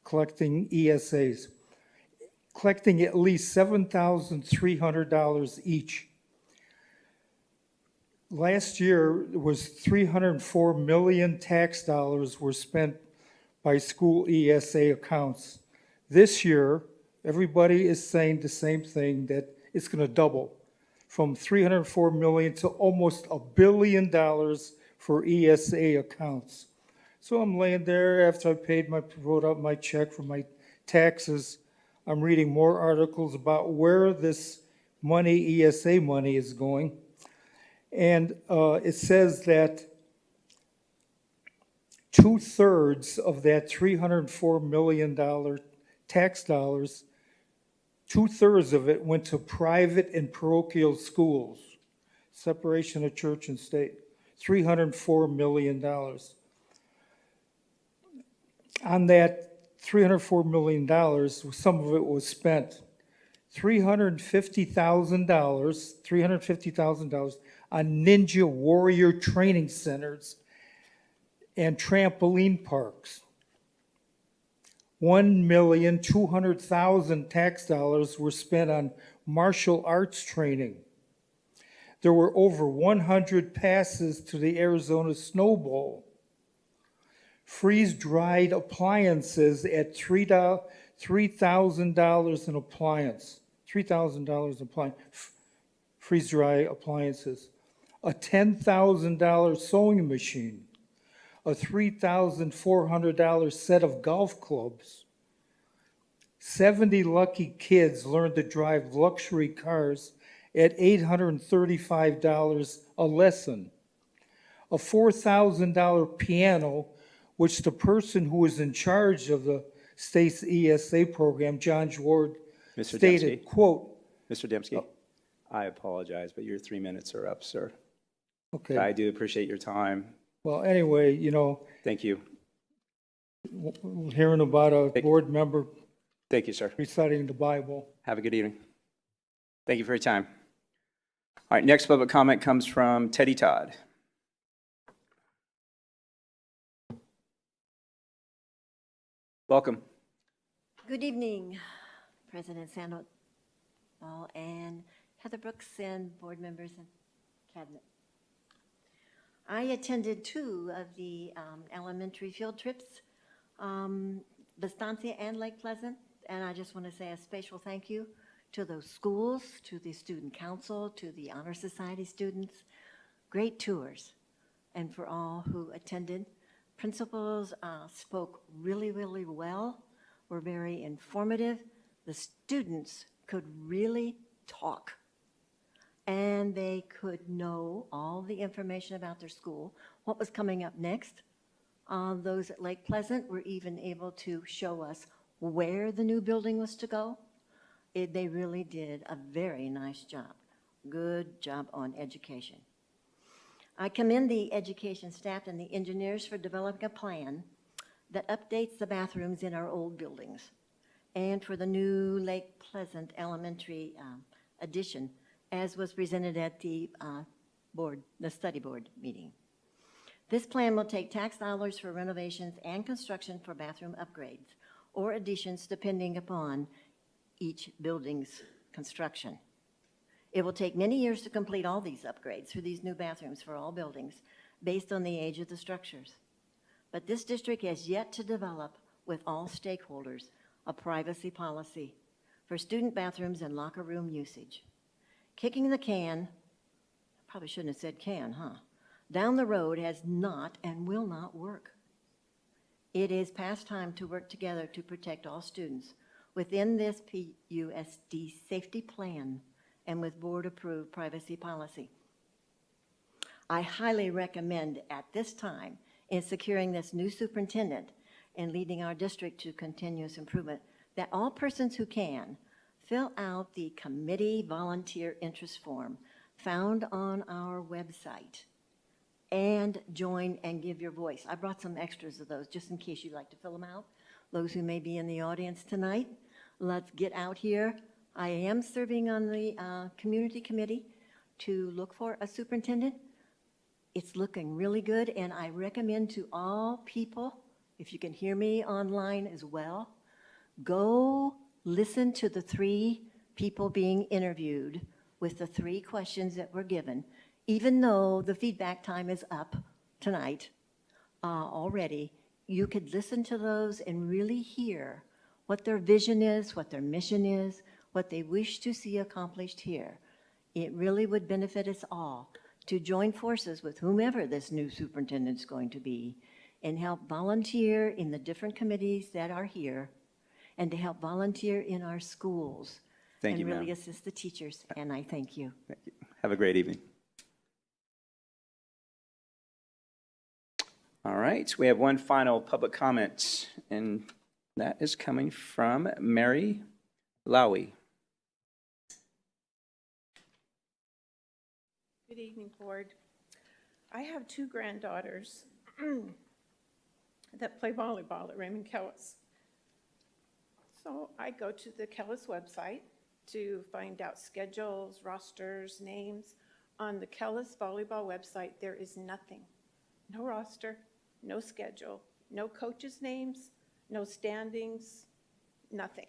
collecting ESAs, collecting at least $7,300 each. Last year, it was 304 million tax dollars were spent by school ESA accounts. This year, everybody is saying the same thing, that it's going to double from 304 million to almost $1 billion for ESA accounts. So I'm laying there after I wrote out my check for my taxes. I'm reading more articles about where this money, ESA money, is going. And it says that 2/3 of that $304 million tax dollars, 2/3 of it went to private and parochial schools, separation of church and state, $304 million. On that $304 million, some of it was spent. $350,000 on Ninja Warrior training centers and trampoline parks. $1,200,000 tax dollars were spent on martial arts training. There were over 100 passes to the Arizona Snow Bowl. Freeze-dried appliances at $3,000 an appliance. $3,000 appliance. Freeze-dry appliances. A $10,000 sewing machine. A $3,400 set of golf clubs. 70 lucky kids learned to drive luxury cars at $835 a lesson. A $4,000 piano, which the person who was in charge of the state's ESA program, John Ward, Mr. stated, Dembski. quote. Mr. Dembski, I apologize, but your 3 minutes are up, sir. Okay. I do appreciate your time. Well, anyway, Thank you. Hearing about a board member Thank you, sir. reciting the Bible. Have a good evening. Thank you for your time. All right, next public comment comes from Teddy Todd. Welcome. Good evening, President Sandoval and Heather Brooks and board members and cabinet. I attended 2 of the elementary field trips, Estancia and Lake Pleasant, and I just want to say a special thank you to those schools, to the student council, to the Honor Society students. Great tours, and for all who attended. Principals spoke really, really well, were very informative. The students could really talk, and they could know all the information about their school, what was coming up next. Those at Lake Pleasant were even able to show us where the new building was to go. They really did a very nice job. Good job on education. I commend the education staff and the engineers for developing a plan that updates the bathrooms in our old buildings and for the new Lake Pleasant Elementary addition, as was presented at the study board meeting. This plan will take tax dollars for renovations and construction for bathroom upgrades or additions depending upon each building's construction. It will take many years to complete all these upgrades for these new bathrooms for all buildings based on the age of the structures. But this district has yet to develop with all stakeholders a privacy policy for student bathrooms and locker room usage. Kicking the can, probably shouldn't have said can, huh? Down the road has not and will not work. It is past time to work together to protect all students within this PUSD safety plan and with board-approved privacy policy. I highly recommend at this time in securing this new superintendent and leading our district to continuous improvement that all persons who can fill out the committee volunteer interest form found on our website and join and give your voice. I brought some extras of those just in case you'd like to fill them out. Those who may be in the audience tonight, let's get out here. I am serving on the community committee to look for a superintendent. It's looking really good, and I recommend to all people, if you can hear me online as well, go listen to the 3 people being interviewed with the 3 questions that were given, even though the feedback time is up tonight already. You could listen to those and really hear what their vision is, what their mission is, what they wish to see accomplished here. It really would benefit us all to join forces with whomever this new superintendent's going to be and help volunteer in the different committees that are here and to help volunteer in our schools. Thank you, and really ma'am. assist the teachers, and I thank you. Thank you. Have a great evening. All right, we have one final public comment, and that is coming from Mary Lowy. Good evening, Board. I have 2 granddaughters that play volleyball at Raymond Kellis. So I go to the Kellis website to find out schedules, rosters, names. On the Kellis volleyball website, there is nothing. No roster, no schedule, no coaches' names, no standings, nothing.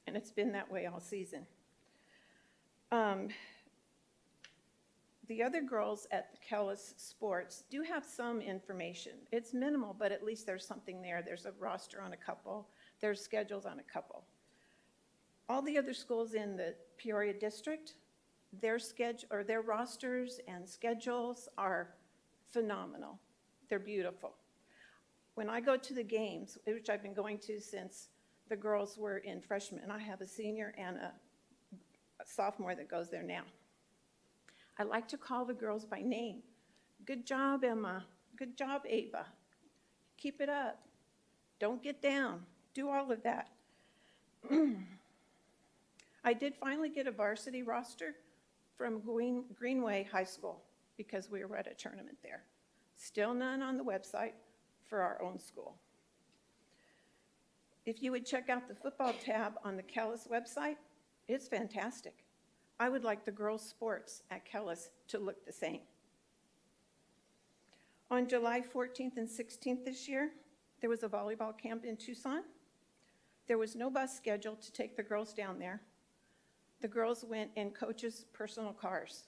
And it's been that way all season. The other girls at the Kellis Sports do have some information. It's minimal, but at least there's something there. There's a roster on a couple. There's schedules on a couple. All the other schools in the Peoria district, their schedule or their rosters and schedules are phenomenal. They're beautiful. When I go to the games, which I've been going to since the girls were in freshman, I have a senior and a sophomore that goes there now. I like to call the girls by name. Good job, Emma. Good job, Ava. Keep it up. Don't get down. Do all of that. I did finally get a varsity roster from Greenway High School because we were at a tournament there. Still none on the website for our own school. If you would check out the football tab on the Kellis website, it's fantastic. I would like the girls' sports at Kellis to look the same. On July 14th and 16th this year, there was a volleyball camp in Tucson. There was no bus scheduled to take the girls down there. The girls went in coaches' personal cars.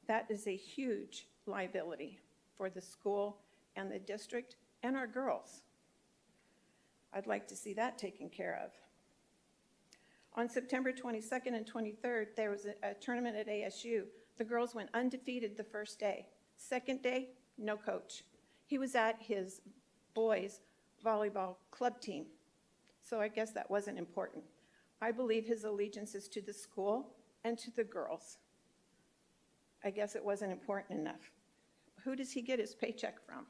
That is a huge liability for the school and the district and our girls. I'd like to see that taken care of. On September 22nd and 23rd, there was a tournament at ASU. The girls went undefeated the first day. Second day, no coach. He was at his boys' volleyball club team, so I guess that wasn't important. I believe his allegiance is to the school and to the girls. I guess it wasn't important enough. Who does he get his paycheck from?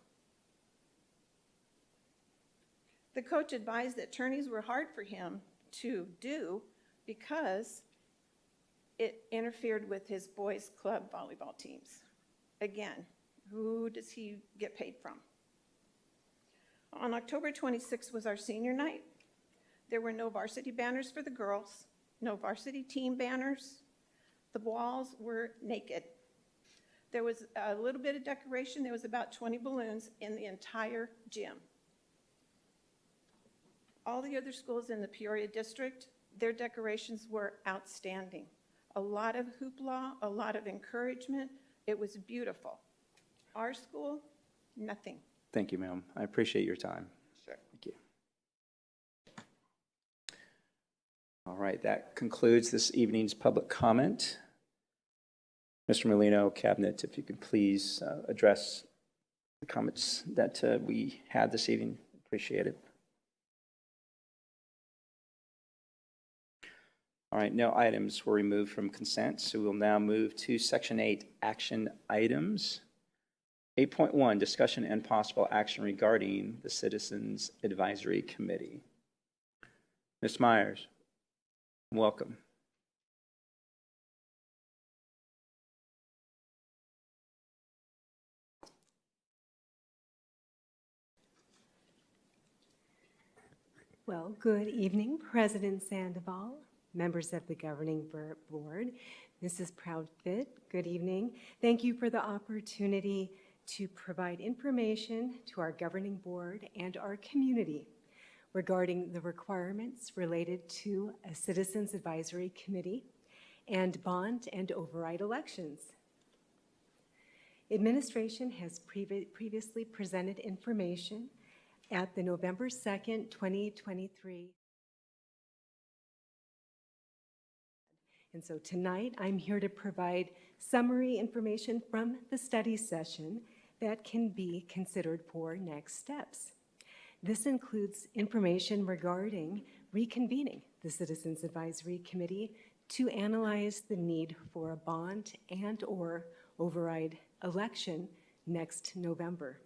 The coach advised that tourneys were hard for him to do because it interfered with his boys' club volleyball teams. Again, who does he get paid from? On October 26th was our senior night. There were no varsity banners for the girls, no varsity team banners. The walls were naked. There was a little bit of decoration. There was about 20 balloons in the entire gym. All the other schools in the Peoria district, their decorations were outstanding. A lot of hoopla, a lot of encouragement. It was beautiful. Our school, nothing. Thank you, ma'am. I appreciate your time. Sure. Thank you. All right, that concludes this evening's public comment. Mr. Molino, Cabinet, if you could please address the comments that we had this evening. Appreciate it. All right, no items were removed from consent, so we'll now move to Section 8, action items. 8.1, discussion and possible action regarding the Citizens Advisory Committee. Ms. Myers, welcome. Well, good evening, President Sandoval, members of the Governing Board, Mrs. Proudfit, good evening. Thank you for the opportunity to provide information to our Governing Board and our community regarding the requirements related to a Citizens Advisory Committee and bond and override elections. Administration has previously presented information at the November 2nd, 2023. And so tonight, I'm here to provide summary information from the study session that can be considered for next steps. This includes information regarding reconvening the Citizens Advisory Committee to analyze the need for a bond and/or override election next November.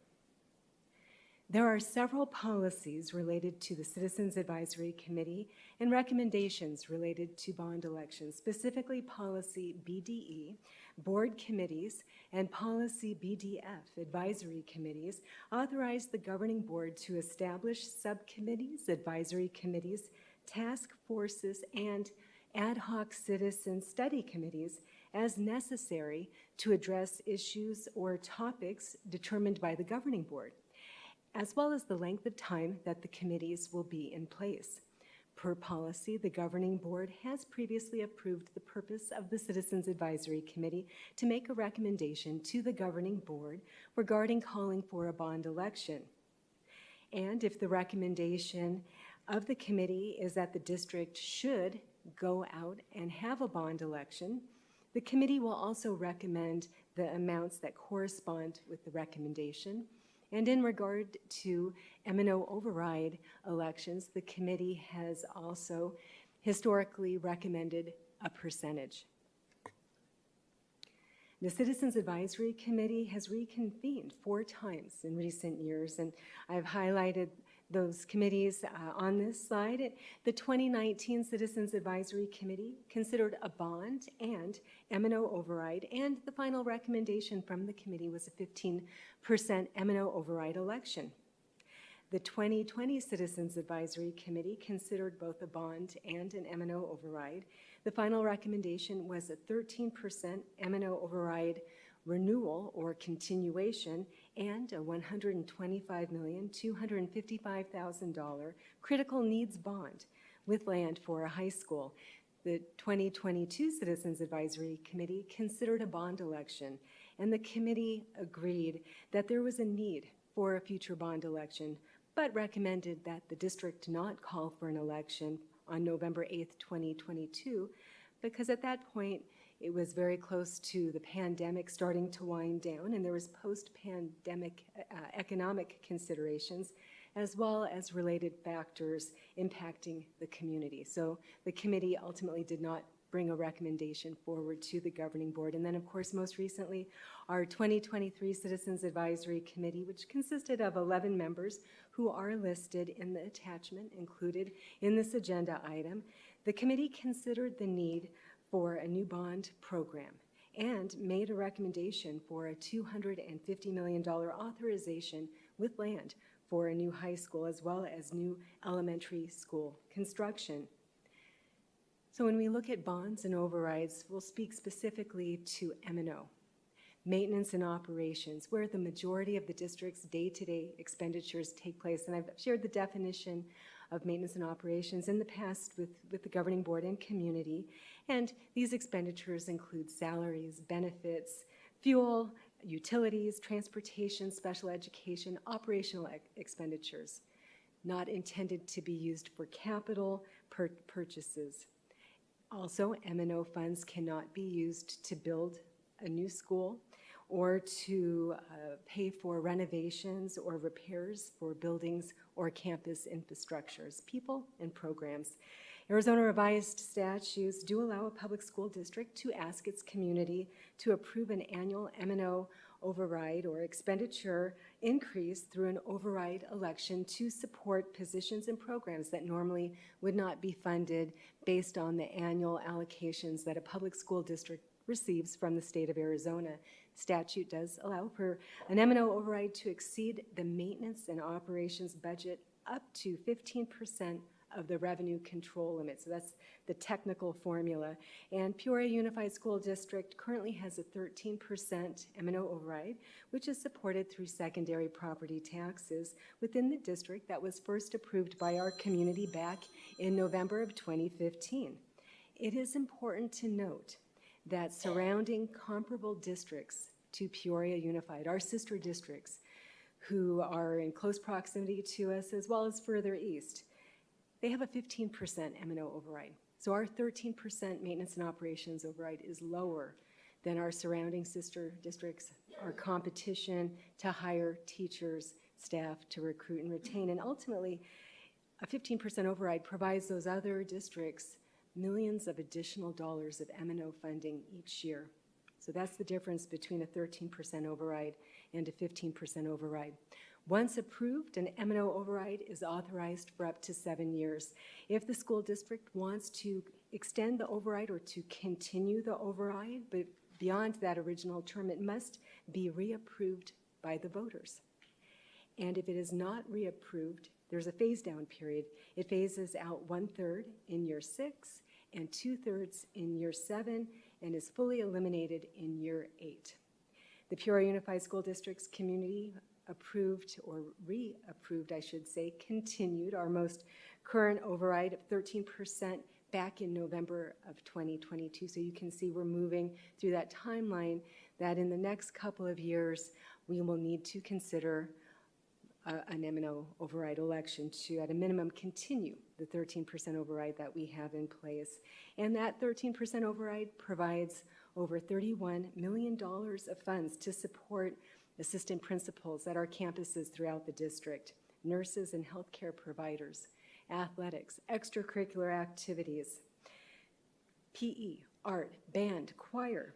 There are several policies related to the Citizens Advisory Committee and recommendations related to bond elections, specifically Policy BDE, board committees, and Policy BDF, advisory committees, authorize the Governing Board to establish subcommittees, advisory committees, task forces, and ad hoc citizen study committees as necessary to address issues or topics determined by the Governing Board, as well as the length of time that the committees will be in place. Per policy, the Governing Board has previously approved the purpose of the Citizens Advisory Committee to make a recommendation to the Governing Board regarding calling for a bond election. And if the recommendation of the committee is that the district should go out and have a bond election, the committee will also recommend the amounts that correspond with the recommendation. And in regard to M&O override elections, the committee has also historically recommended a percentage. The Citizens Advisory Committee has reconvened 4 times in recent years, and I've highlighted those committees on this slide. The 2019 Citizens Advisory Committee considered a bond and M&O override, and the final recommendation from the committee was a 15% M&O override election. The 2020 Citizens Advisory Committee considered both a bond and an M&O override. The final recommendation was a 13% M&O override renewal or continuation and a $125,255,000 critical needs bond with land for a high school. The 2022 Citizens Advisory Committee considered a bond election, and the committee agreed that there was a need for a future bond election, but recommended that the district not call for an election on November 8th, 2022, because at that point, It was very close to the pandemic starting to wind down, and there was post-pandemic economic considerations, as well as related factors impacting the community. So the committee ultimately did not bring a recommendation forward to the governing board. And then, of course, most recently, our 2023 Citizens Advisory Committee, which consisted of 11 members who are listed in the attachment included in this agenda item. The committee considered the need for a new bond program and made a recommendation for a $250 million authorization with land for a new high school as well as new elementary school construction. So when we look at bonds and overrides, we'll speak specifically to M&O, maintenance and operations, where the majority of the district's day-to-day expenditures take place. And I've shared the definition of maintenance and operations in the past with the governing board and community. And these expenditures include salaries, benefits, fuel, utilities, transportation, special education, operational expenditures, not intended to be used for capital purchases. Also, M&O funds cannot be used to build a new school or to pay for renovations or repairs for buildings or campus infrastructures, people and programs. Arizona revised statutes do allow a public school district to ask its community to approve an annual M&O override or expenditure increase through an override election to support positions and programs that normally would not be funded based on the annual allocations that a public school district receives from the state of Arizona. Statute does allow for an M&O override to exceed the maintenance and operations budget up to 15% of the revenue control limit. So that's the technical formula. And Peoria Unified School District currently has a 13% M&O override, which is supported through secondary property taxes within the district that was first approved by our community back in November of 2015. It is important to note that surrounding comparable districts to Peoria Unified, our sister districts, who are in close proximity to us as well as further east, they have a 15% M&O override. So our 13% maintenance and operations override is lower than our surrounding sister districts, our competition to hire teachers, staff, to recruit and retain. And ultimately, a 15% override provides those other districts millions of additional dollars of M&O funding each year. So that's the difference between a 13% override and a 15% override. Once approved, an M&O override is authorized for up to 7 years. If the school district wants to extend the override or to continue the override, but beyond that original term, it must be reapproved by the voters. And if it is not reapproved, there's a phase-down period. It phases out 1/3 in year 6 and 2/3 in year 7 and is fully eliminated in year 8. The Peoria Unified School District's community approved, or reapproved, I should say, continued our most current override of 13% back in November of 2022. So you can see we're moving through that timeline that in the next couple of years, we will need to consider an M&O override election to, at a minimum, continue the 13% override that we have in place. And that 13% override provides over $31 million of funds to support assistant principals at our campuses throughout the district, nurses and healthcare providers, athletics, extracurricular activities, PE, art, band, choir,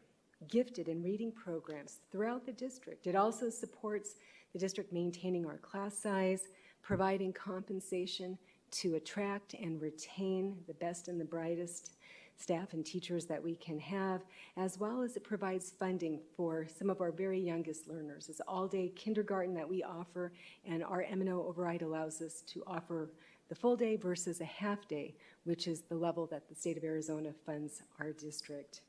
gifted and reading programs throughout the district. It also supports the district maintaining our class size, providing compensation to attract and retain the best and the brightest staff and teachers that we can have, as well as it provides funding for some of our very youngest learners. It's all-day kindergarten that we offer, and our M&O override allows us to offer the full day versus a half day, which is the level that the state of Arizona funds our district.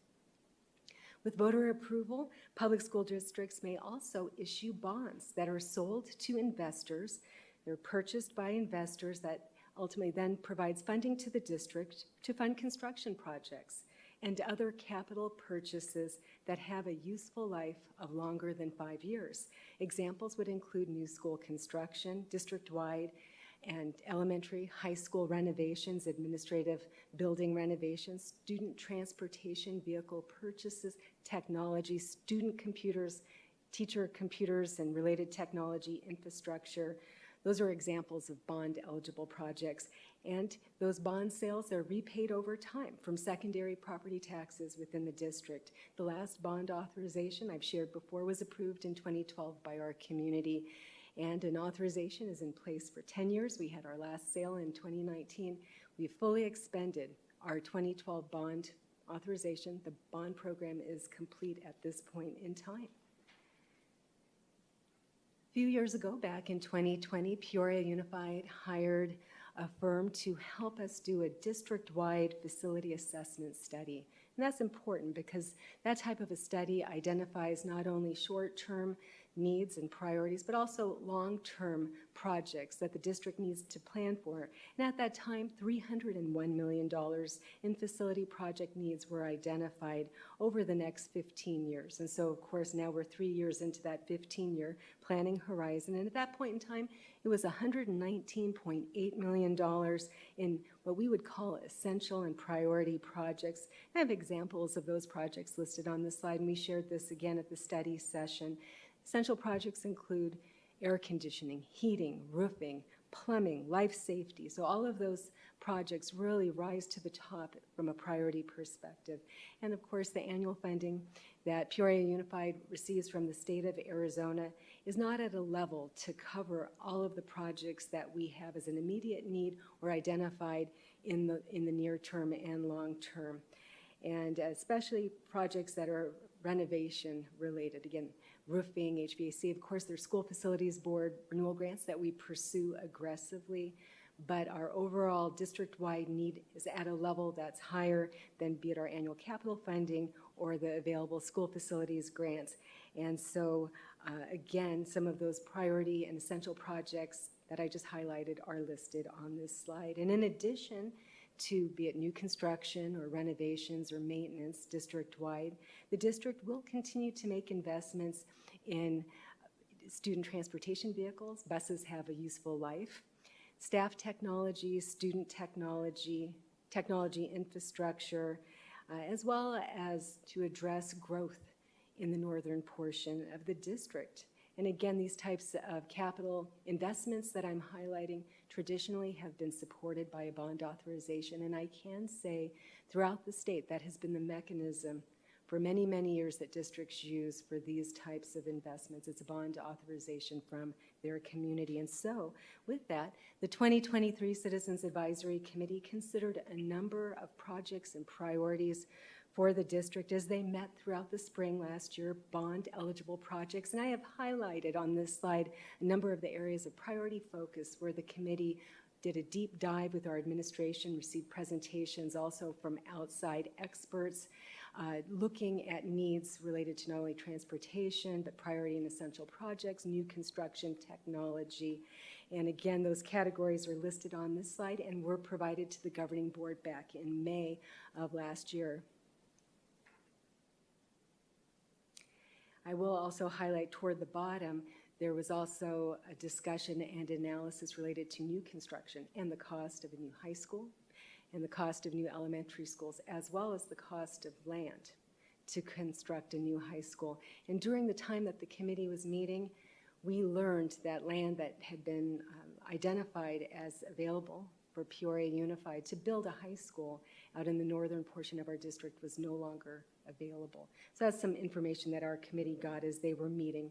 With voter approval, public school districts may also issue bonds that are sold to investors. They're purchased by investors that ultimately then provides funding to the district to fund construction projects and other capital purchases that have a useful life of longer than 5 years. Examples would include new school construction, district-wide and elementary, high school renovations, administrative building renovations, student transportation, vehicle purchases, technology, student computers, teacher computers and related technology infrastructure. Those are examples of bond-eligible projects. And those bond sales are repaid over time from secondary property taxes within the district. The last bond authorization I've shared before was approved in 2012 by our community, and an authorization is in place for 10 years. We had our last sale in 2019. We've fully expended our 2012 bond authorization. The bond program is complete at this point in time. A few years ago, back in 2020, Peoria Unified hired a firm to help us do a district-wide facility assessment study. And that's important because that type of a study identifies not only short-term needs and priorities, but also long-term projects that the district needs to plan for. And at that time, $301 million in facility project needs were identified over the next 15 years. And so, of course, now we're 3 years into that 15-year planning horizon. And at that point in time, it was $119.8 million in what we would call essential and priority projects. I have examples of those projects listed on this slide, and we shared this again at the study session. Essential projects include air conditioning, heating, roofing, plumbing, life safety. So all of those projects really rise to the top from a priority perspective. And of course, the annual funding that Peoria Unified receives from the state of Arizona is not at a level to cover all of the projects that we have as an immediate need or identified in the near term and long term. And especially projects that are renovation related. Again, roofing, HVAC, of course, there's school facilities board renewal grants that we pursue aggressively, but our overall district-wide need is at a level that's higher than be it our annual capital funding or the available school facilities grants. And so, again, some of those priority and essential projects that I just highlighted are listed on this slide. And in addition to be it new construction or renovations or maintenance district-wide, the district will continue to make investments in student transportation vehicles. Buses have a useful life. Staff technology, student technology, technology infrastructure, as well as to address growth in the northern portion of the district. And again, these types of capital investments that I'm highlighting traditionally have been supported by a bond authorization. And I can say throughout the state that has been the mechanism for many, many years that districts use for these types of investments. It's a bond authorization from their community. And so with that, the 2023 Citizens Advisory Committee considered a number of projects and priorities for the district as they met throughout the spring last year, bond-eligible projects. And I have highlighted on this slide a number of the areas of priority focus where the committee did a deep dive with our administration, received presentations also from outside experts, looking at needs related to not only transportation, but priority and essential projects, new construction technology. And again, those categories are listed on this slide and were provided to the governing board back in May of last year. I will also highlight toward the bottom, there was also a discussion and analysis related to new construction and the cost of a new high school and the cost of new elementary schools, as well as the cost of land to construct a new high school. And during the time that the committee was meeting, we learned that land that had been identified as available for Peoria Unified to build a high school out in the northern portion of our district was no longer available. So that's some information that our committee got as they were meeting.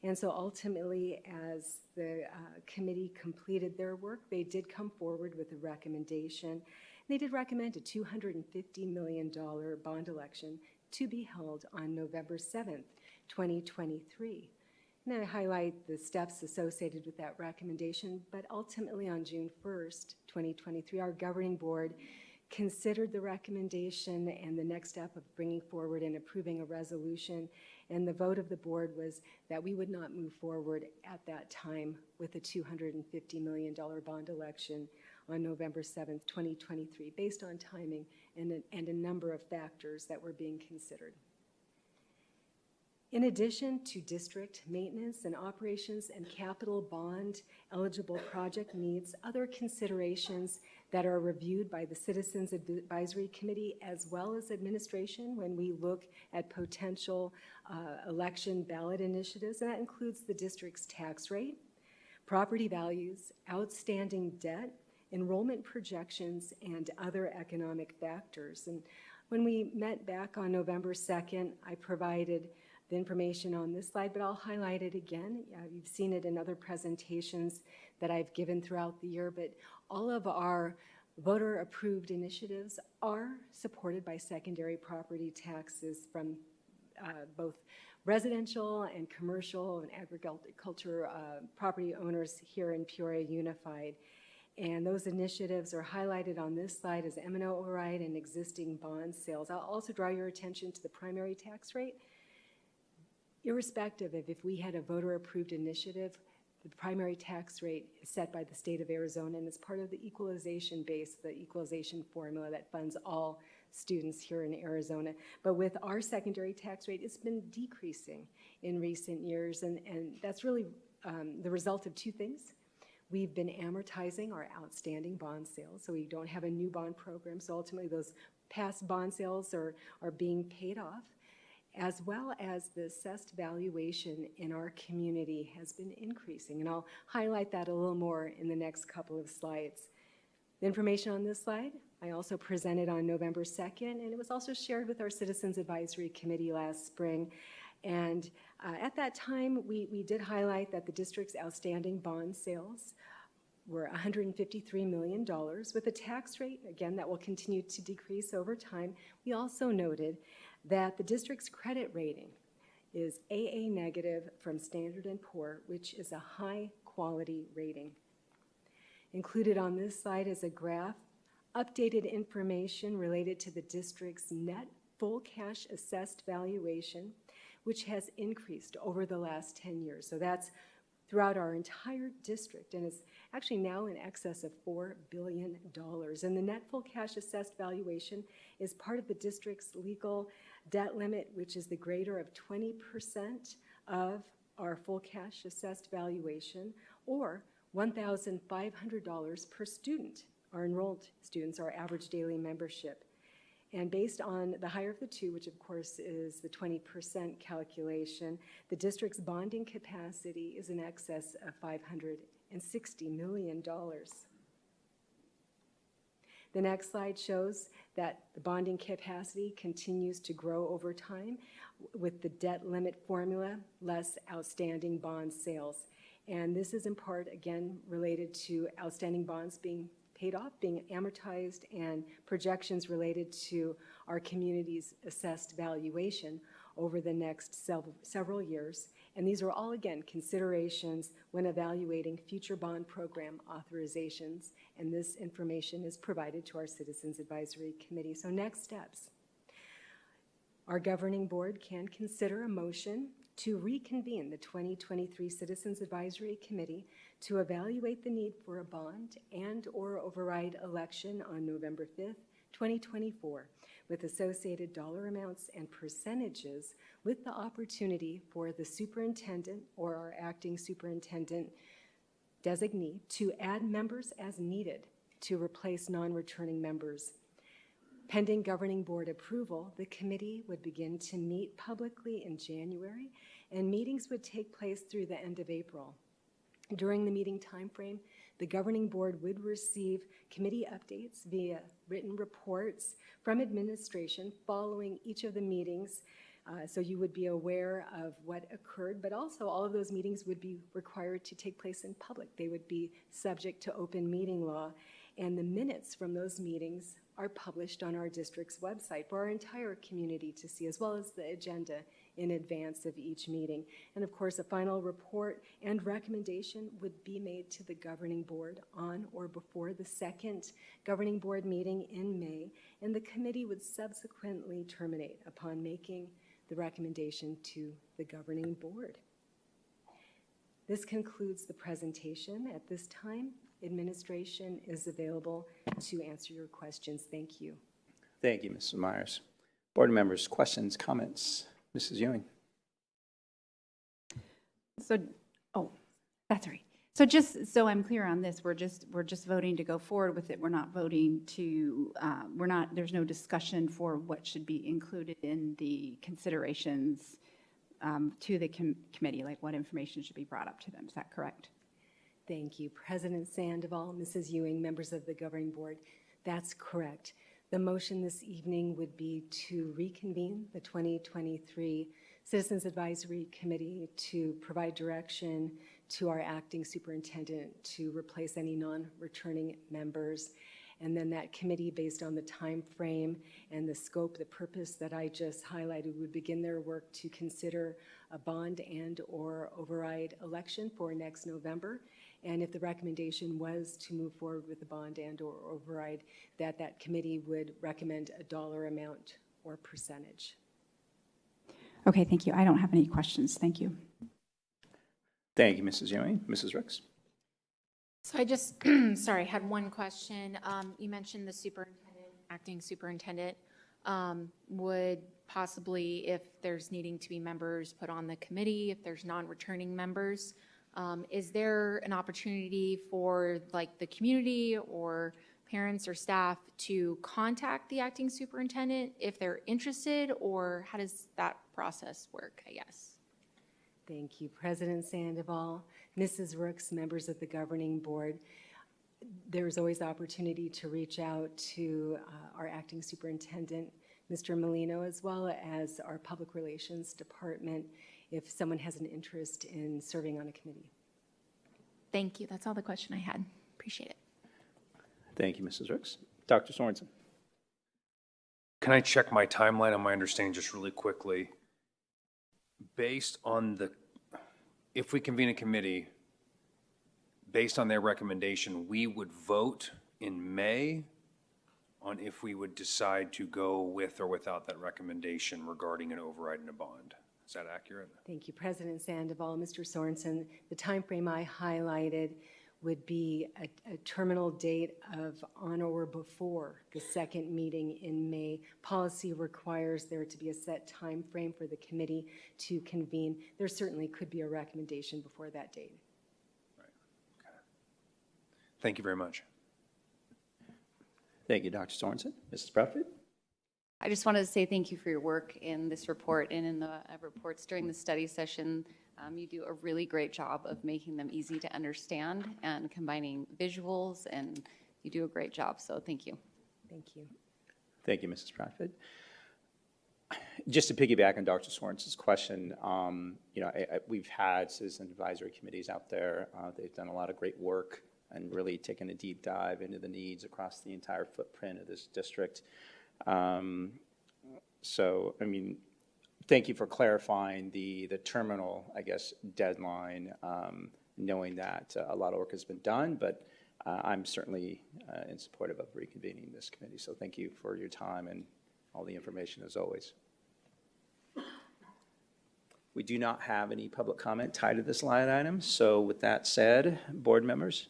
And so ultimately, as the committee completed their work, they did come forward with a recommendation. They did recommend a $250 million bond election to be held on November 7th, 2023. And I highlight the steps associated with that recommendation, but ultimately on June 1st, 2023, our governing board considered the recommendation and the next step of bringing forward and approving a resolution. And the vote of the board was that we would not move forward at that time with a $250 million bond election on November 7th, 2023, based on timing and a number of factors that were being considered. In addition to district maintenance and operations and capital bond eligible project needs, other considerations that are reviewed by the Citizens Advisory Committee as well as administration when we look at potential election ballot initiatives, and that includes the district's tax rate, property values, outstanding debt, enrollment projections, and other economic factors. And when we met back on November 2nd, I provided the information on this slide, but I'll highlight it again. You've seen it in other presentations that I've given throughout the year, but all of our voter-approved initiatives are supported by secondary property taxes from both residential and commercial and agriculture property owners here in Peoria Unified. And those initiatives are highlighted on this slide as M&O override and existing bond sales. I'll also draw your attention to the primary tax rate. Irrespective of if we had a voter-approved initiative, the primary tax rate is set by the state of Arizona and is part of the equalization base, the equalization formula that funds all students here in Arizona. But with our secondary tax rate, it's been decreasing in recent years, and that's really the result of two things. We've been amortizing our outstanding bond sales, so we don't have a new bond program, so ultimately those past bond sales are being paid off, as well as the assessed valuation in our community has been increasing. And I'll highlight that a little more in the next couple of slides. The information on this slide I also presented on November 2nd, and it was also shared with our Citizens Advisory Committee last spring. And at that time, we did highlight that the district's outstanding bond sales were $153 million with a tax rate, again, that will continue to decrease over time. We also noted that the district's credit rating is AA negative from Standard & Poor, which is a high-quality rating. Included on this slide is a graph, updated information related to the district's net full cash assessed valuation, which has increased over the last 10 years. So that's throughout our entire district and is actually now in excess of $4 billion. And the net full cash assessed valuation is part of the district's legal debt limit, which is the greater of 20% of our full cash assessed valuation, or $1,500 per student. Our enrolled students, our average daily membership. And based on the higher of the two, which of course is the 20% calculation, the district's bonding capacity is in excess of $560 million. The next slide shows that the bonding capacity continues to grow over time with the debt limit formula, less outstanding bond sales. And this is in part, again, related to outstanding bonds being paid off, being amortized, and projections related to our community's assessed valuation over the next several years. And these are all, again, considerations when evaluating future bond program authorizations. And this information is provided to our Citizens Advisory Committee. So next steps. Our governing board can consider a motion to reconvene the 2023 Citizens Advisory Committee to evaluate the need for a bond and/or override election on November 5th, 2024, with associated dollar amounts and percentages, with the opportunity for the superintendent or our acting superintendent designee to add members as needed to replace non-returning members. Pending governing board approval, the committee would begin to meet publicly in January, and meetings would take place through the end of April. During the meeting timeframe, the governing board would receive committee updates via written reports from administration following each of the meetings, so you would be aware of what occurred, but also all of those meetings would be required to take place in public. They would be subject to open meeting law, and the minutes from those meetings are published on our district's website for our entire community to see, as well as the agenda in advance of each meeting. And of course, a final report and recommendation would be made to the governing board on or before the second governing board meeting in May, and the committee would subsequently terminate upon making the recommendation to the governing board. This concludes the presentation. At this time, administration is available to answer your questions. Thank you. Thank you, Mrs. Myers. Board members, questions, comments? Mrs. Ewing. So, oh, that's right. So just so I'm clear on this, we're just voting to go forward with it. We're not voting to, there's no discussion for what should be included in the considerations to the committee, like what information should be brought up to them. Is that correct? Thank you. President Sandoval, Mrs. Ewing, members of the governing board. That's correct. The motion this evening would be to reconvene the 2023 Citizens Advisory Committee to provide direction to our acting superintendent to replace any non-returning members. And then that committee, based on the time frame and the scope, the purpose that I just highlighted, would begin their work to consider a bond and or override election for next November. And if the recommendation was to move forward with the bond and or override, that committee would recommend a dollar amount or percentage. Okay, thank you. I don't have any questions. Thank you. Thank you, Mrs. Ewing. Mrs. Ricks? So I just, sorry, had one question. You mentioned the superintendent, acting superintendent, would possibly, if there's needing to be members put on the committee, if there's non-returning members, is there an opportunity for like the community or parents or staff to contact the acting superintendent if they're interested, or how does that process work, I guess? Thank you, President Sandoval, Mrs. Rooks, members of the governing board. There's always opportunity to reach out to our acting superintendent, Mr. Molino, as well as our public relations department if someone has an interest in serving on a committee. Thank you. That's all the question I had. Appreciate it. Thank you, Mrs. Ricks. Dr. Sorensen? Can I check my timeline on my understanding just really quickly? Based on if we convene a committee, based on their recommendation, we would vote in May on if we would decide to go with or without that recommendation regarding an override and a bond. Is that accurate? Thank you, President Sandoval. Mr. Sorensen, the time frame I highlighted would be a terminal date of on or before the second meeting in May. Policy requires there to be a set time frame for the committee to convene. There certainly could be a recommendation before that date. Right. Okay. Thank you very much. Thank you, Dr. Sorensen. Mrs. Bradford? I just wanted to say thank you for your work in this report and in the reports during the study session. You do a really great job of making them easy to understand and combining visuals, and you do a great job, so thank you. Thank you. Thank you, Mrs. Bradford. Just to piggyback on Dr. Sorensen's question, we've had citizen advisory committees out there. They've done a lot of great work and really taken a deep dive into the needs across the entire footprint of this district. So, I mean, thank you for clarifying the terminal, I guess, deadline, knowing that a lot of work has been done, but I'm certainly in support of reconvening this committee. So thank you for your time and all the information as always. We do not have any public comment tied to this line item. So with that said, board members,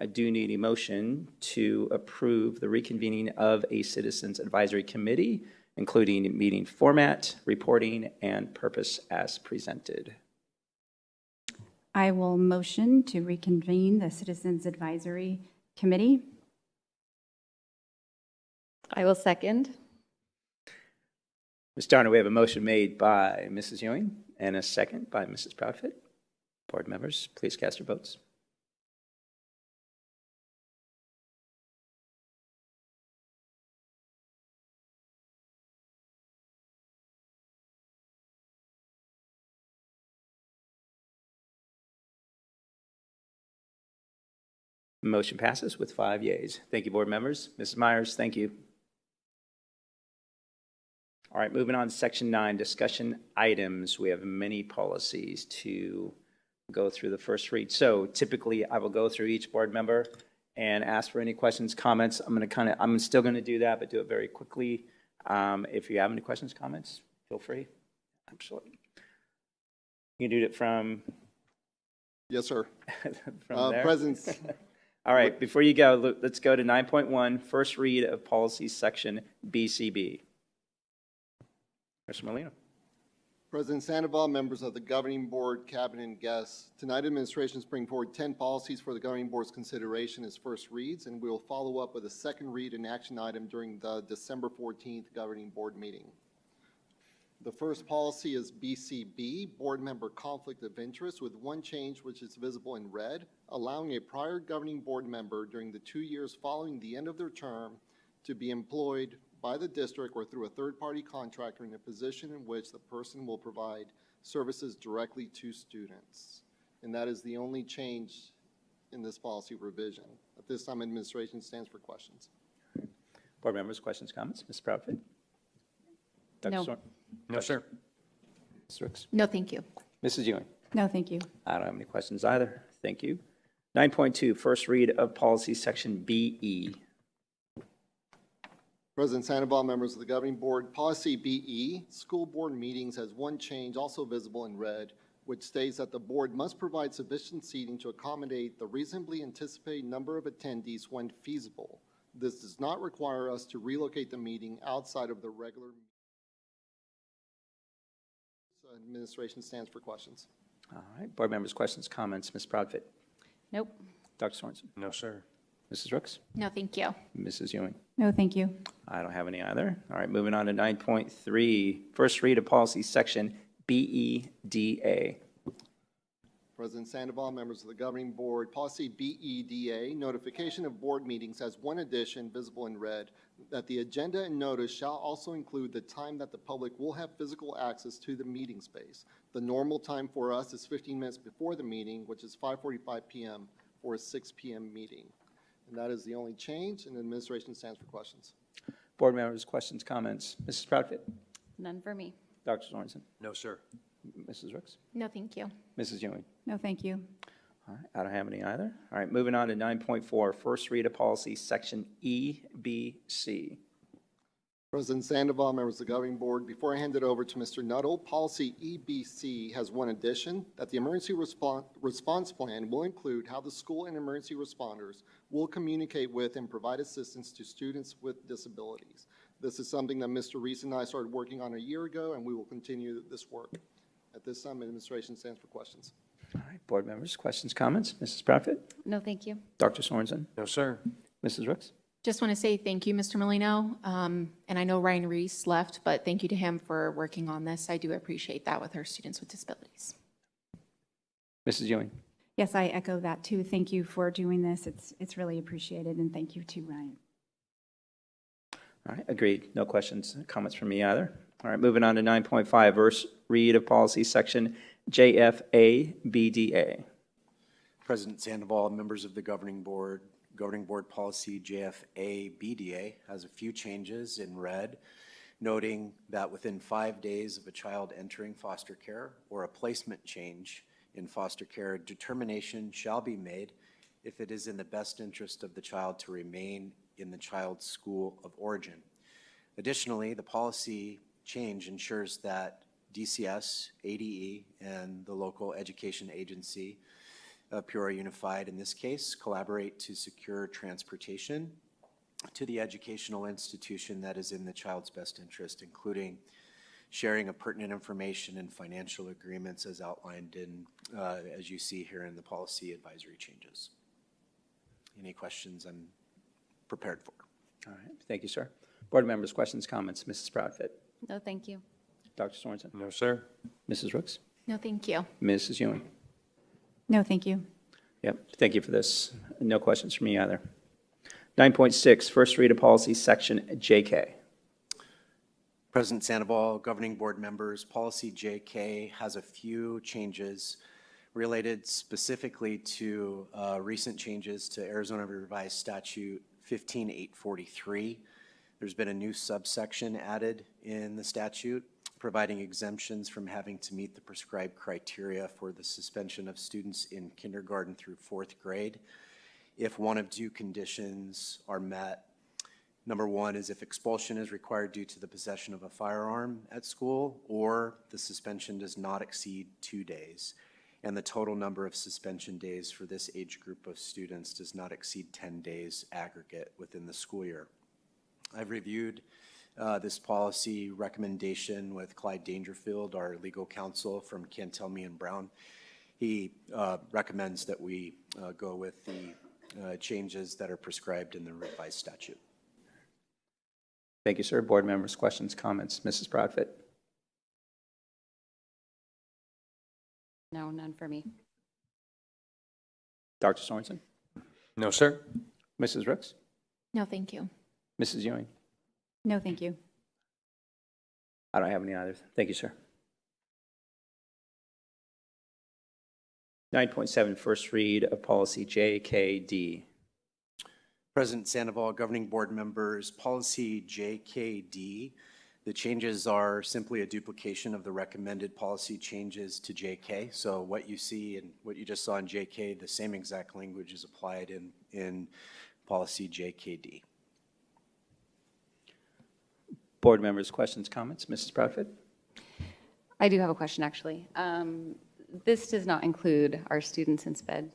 I do need a motion to approve the reconvening of a Citizens Advisory Committee, including meeting format, reporting, and purpose as presented. I will motion to reconvene the Citizens Advisory Committee. I will second. Ms. Darner, we have a motion made by Mrs. Ewing and a second by Mrs. Proudfoot. Board members, please cast your votes. Motion passes with 5 yeas. Thank you, board members. Mrs. Myers, thank you. All right, moving on to section 9, discussion items. We have many policies to go through the first read. So typically I will go through each board member and ask for any questions, comments. I'm still going to do that, but do it very quickly. If you have any questions, comments, feel free. Absolutely. You can do it from? Yes, sir. From there? Presence. All right, before you go, let's go to 9.1, first read of policy section BCB. Mr. Molino. President Sandoval, members of the Governing Board, Cabinet, and guests, tonight administrations bring forward 10 policies for the Governing Board's consideration as first reads, and we will follow up with a second read and action item during the December 14th Governing Board meeting. The first policy is BCB, Board Member Conflict of Interest, with one change which is visible in red, allowing a prior Governing Board member during the 2 years following the end of their term to be employed by the district or through a third-party contractor in a position in which the person will provide services directly to students. And that is the only change in this policy revision. At this time, administration stands for questions. Board members, questions, comments? Ms. Proudfit? Dr. No. Sorn? No, sir. Ms. Ricks? No, thank you. Mrs. Ewing? No, thank you. I don't have any questions either. Thank you. 9.2, first read of policy section BE. President Sandoval, members of the Governing Board, Policy BE, School Board Meetings, has one change also visible in red, which states that the board must provide sufficient seating to accommodate the reasonably anticipated number of attendees when feasible. This does not require us to relocate the meeting outside of the regular meeting. So administration stands for questions. All right. Board members, questions, comments? Ms. Proudfit? Nope. Dr. Sorensen? No, sir. Mrs. Rooks? No, thank you. Mrs. Ewing? No, thank you. I don't have any either. All right, moving on to 9.3, first read of policy section BEDA. President Sandoval, members of the Governing Board, Policy BEDA, Notification of Board Meetings, has one addition visible in red, that the agenda and notice shall also include the time that the public will have physical access to the meeting space. The normal time for us is 15 minutes before the meeting, which is 5:45 p.m. for a 6 p.m. meeting. And that is the only change, and the administration stands for questions. Board members, questions, comments? Mrs. Proudfit? None for me. Dr. Sorensen? No, sir. Mrs. Rooks? No, thank you. Mrs. Ewing? No, thank you. All right, I don't have any either. All right, moving on to 9.4, first read of policy section EBC. President Sandoval, members of the Governing Board, before I hand it over to Mr. Nuttall, Policy EBC has one addition, that the emergency response plan will include how the school and emergency responders will communicate with and provide assistance to students with disabilities. This is something that Mr. Reese and I started working on a year ago, and we will continue this work. At this time, administration stands for questions. All right, board members, questions, comments? Mrs. Proudfit? No, thank you. Dr. Sorensen? No, sir. Mrs. Rooks? Just want to say thank you, Mr. Molino. And I know Ryan Reese left, but thank you to him for working on this. I do appreciate that with our students with disabilities. Mrs. Ewing? Yes, I echo that too. Thank you for doing this. It's really appreciated, and thank you to Ryan. All right, agreed. No questions, comments from me either. All right, moving on to 9.5, first read of policy section JFABDA. President Sandoval, members of the Governing Board Policy JFABDA has a few changes in red, noting that within 5 days of a child entering foster care or a placement change in foster care, a determination shall be made if it is in the best interest of the child to remain in the child's school of origin. Additionally, the policy change ensures that DCS, ADE, and the local education agency, Peoria Unified in this case, collaborate to secure transportation to the educational institution that is in the child's best interest, including sharing of pertinent information and financial agreements as outlined in, as you see here in the policy advisory changes. Any questions I'm prepared for? All right, thank you, sir. Board members, questions, comments? Mrs. Proudfit? No, thank you. Dr. Sorensen? No, sir. Mrs. Rooks? No, thank you. Mrs. Ewing? No, thank you. Yep, thank you for this. No questions from me either. 9.6, first read of policy section JK. President Sandoval, Governing Board members, Policy JK has a few changes related specifically to recent changes to Arizona Revised Statute 15843. There's been a new subsection added in the statute providing exemptions from having to meet the prescribed criteria for the suspension of students in kindergarten through 4th grade. If one of two conditions are met, number one is if expulsion is required due to the possession of a firearm at school, or the suspension does not exceed 2 days, and the total number of suspension days for this age group of students does not exceed 10 days aggregate within the school year. I've reviewed this policy recommendation with Clyde Dangerfield, our legal counsel from Cantelmi and Brown. He recommends that we go with the changes that are prescribed in the revised statute. Thank you, sir. Board members, questions, comments? Mrs. Proudfit? No, none for me. Dr. Sorensen? No, sir. Mrs. Rooks? No, thank you. Mrs. Ewing? No, thank you. I don't have any either. Thank you, sir. 9.7, first read of policy JKD. President Sandoval, governing board members, policy JKD, the changes are simply a duplication of the recommended policy changes to JK. So what you see and what you just saw in JK, the same exact language is applied in policy JKD. Board members, questions, comments? Mrs. Proudfit? I do have a question, actually. This does not include our students in SPED.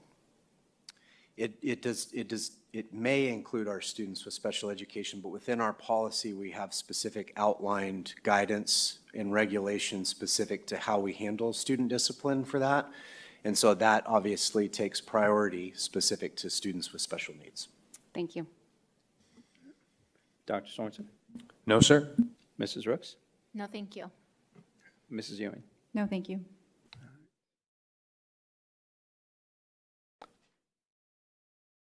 It may include our students with special education, but within our policy, we have specific outlined guidance and regulations specific to how we handle student discipline for that. And so that obviously takes priority specific to students with special needs. Thank you. Dr. Sorensen? No, sir. Mrs. Rooks? No, thank you. Mrs. Ewing? No, thank you.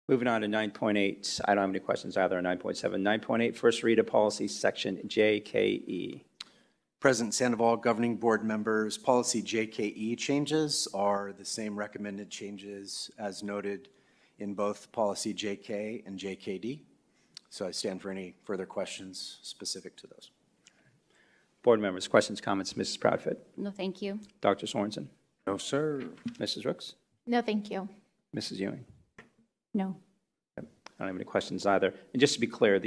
Moving on to 9.8, I don't have any questions either on 9.7. 9.8, first read of policy section JKE. President Sandoval, governing board members, policy JKE changes are the same recommended changes as noted in both policy JK and JKD. So I stand for any further questions specific to those. Board members, questions, comments? Mrs. Proudfit? No, thank you. Dr. Sorensen? No, sir. Mrs. Rooks? No, thank you. Mrs. Ewing? No. I don't have any questions either. And just to be clear,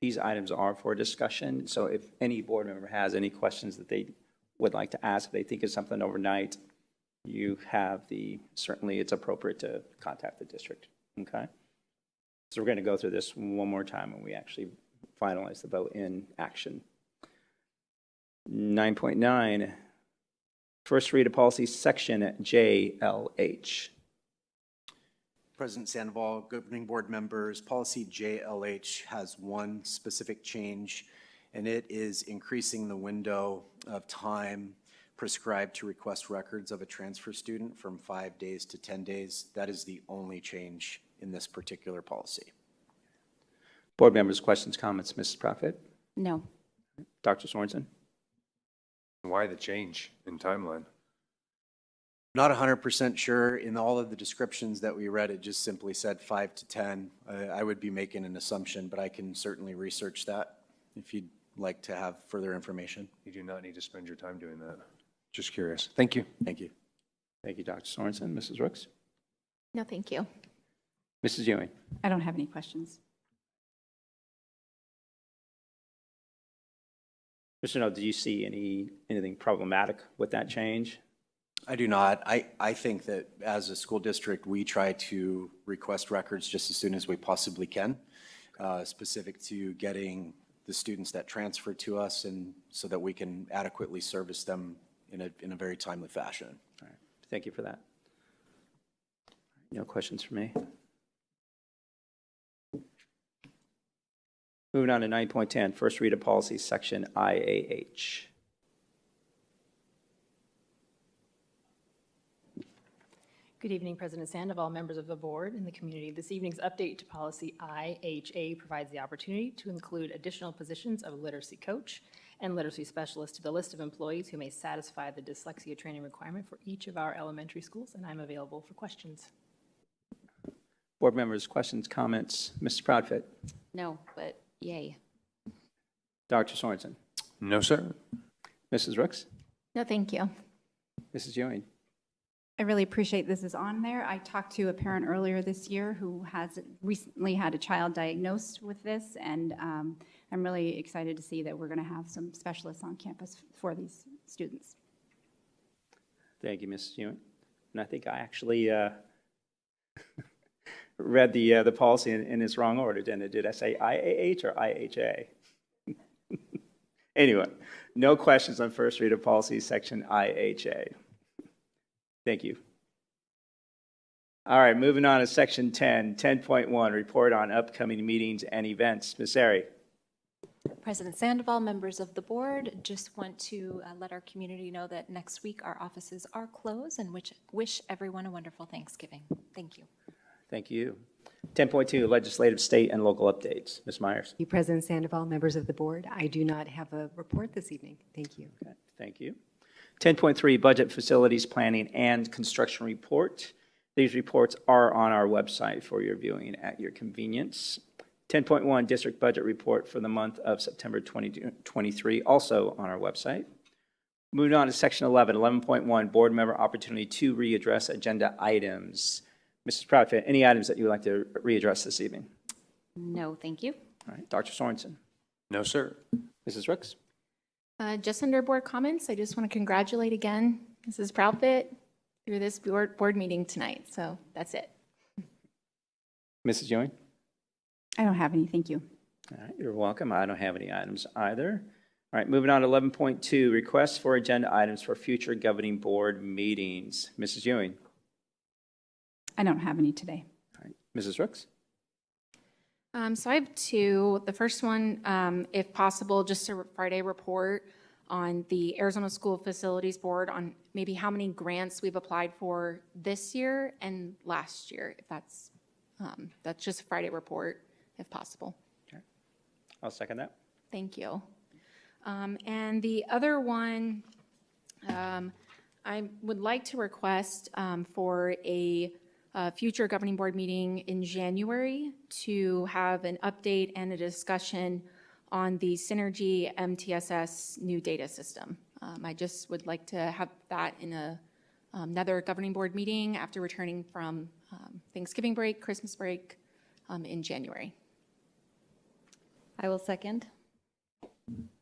these items are for discussion. So if any board member has any questions that they would like to ask, if they think it's something overnight, you have certainly it's appropriate to contact the district. Okay? So we're going to go through this one more time when we actually finalize the vote in action. 9.9, first read of policy section JLH. President Sandoval, governing board members, policy JLH has one specific change, and it is increasing the window of time prescribed to request records of a transfer student from 5 days to 10 days. That is the only change in this particular policy. Board members, questions, comments? Mrs. Proudfit? No. Dr. Sorensen? Why the change in timeline? Not 100% sure. In all of the descriptions that we read, it just simply said 5 to 10. I would be making an assumption, but I can certainly research that if you'd like to have further information. You do not need to spend your time doing that. Just curious. Thank you. Thank you. Thank you, Dr. Sorensen. Mrs. Rooks? No, thank you. Mrs. Ewing? I don't have any questions. Mr. No, do you see anything problematic with that change? I do not. I think that as a school district, we try to request records just as soon as we possibly can, specific to getting the students that transfer to us and so that we can adequately service them in a very timely fashion. All right. Thank you for that. No questions for me. Moving on to 9.10, first read of policy section IAH. Good evening, President Sandoval, members of the board, and the community. This evening's update to policy IHA provides the opportunity to include additional positions of literacy coach and literacy specialist to the list of employees who may satisfy the dyslexia training requirement for each of our elementary schools, and I'm available for questions. Board members, questions, comments? Mrs. Proudfit? No, but yay. Dr. Sorensen? No, sir. Mrs. Rooks? No, thank you. Mrs. Ewing? I really appreciate this is on there. I talked to a parent earlier this year who has recently had a child diagnosed with this, and I'm really excited to see that we're going to have some specialists on campus for these students. Thank you, Mrs. Ewing. And I think I actually read the policy in its wrong order, didn't it? Did I say IAH or IHA? Anyway, no questions on first read of policy section IHA. Thank you. All right, moving on to section 10, 10.1, report on upcoming meetings and events. Ms. Ari. President Sandoval, members of the board, just want to let our community know that next week our offices are closed and wish everyone a wonderful Thanksgiving. Thank you. Thank you. 10.2, legislative, state, and local updates. Ms. Myers. Thank you, President Sandoval, members of the board. I do not have a report this evening. Thank you. Okay, thank you. 10.3, budget, facilities, planning, and construction report. These reports are on our website for your viewing at your convenience. 10.1, district budget report for the month of September 2023, also on our website. Moving on to section 11, 11.1, board member opportunity to readdress agenda items. Mrs. Proudfit, any items that you would like to readdress this evening? No, thank you. All right, Dr. Sorensen. No, sir. Mrs. Rooks. Just under board comments, I just want to congratulate again Mrs. Proudfit through this board meeting tonight. So that's it. Mrs. Ewing. I don't have any, thank you. All right, you're welcome. I don't have any items either. All right, moving on to 11.2, requests for agenda items for future governing board meetings. Mrs. Ewing. I don't have any today. All right, Mrs. Rooks. So I have two. The first one, if possible, just a Friday report on the Arizona School Facilities Board on maybe how many grants we've applied for this year and last year, if that's just a Friday report, if possible. Okay. I'll second that. Thank you. And the other one, I would like to request for a future governing board meeting in January to have an update and a discussion on the Synergy MTSS new data system. I just would like to have that in another governing board meeting after returning from Thanksgiving break, Christmas break in January. I will second.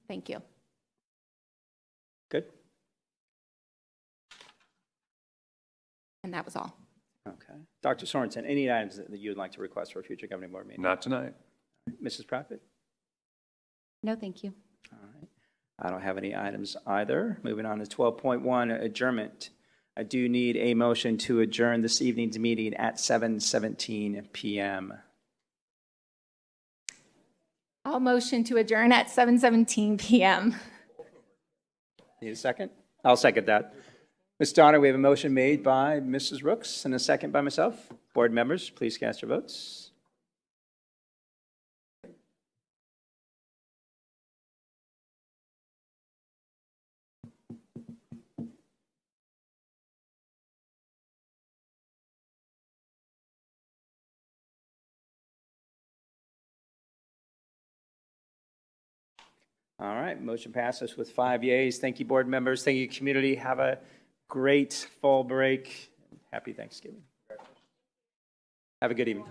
Thank you. Good. And that was all. Okay. Dr. Sorensen, any items that you would like to request for a future governing board meeting? Not tonight. Mrs. Proudfit? No, thank you. All right. I don't have any items either. Moving on to 12.1, adjournment. I do need a motion to adjourn this evening's meeting at 7:17 p.m. I'll motion to adjourn at 7:17 p.m. Need a second? I'll second that. Ms. Donner, we have a motion made by Mrs. Rooks and a second by myself. Board members, please cast your votes. All right, motion passes with 5 yeas. Thank you, board members. Thank you, community. Have a great fall break. Happy Thanksgiving. Have a good evening.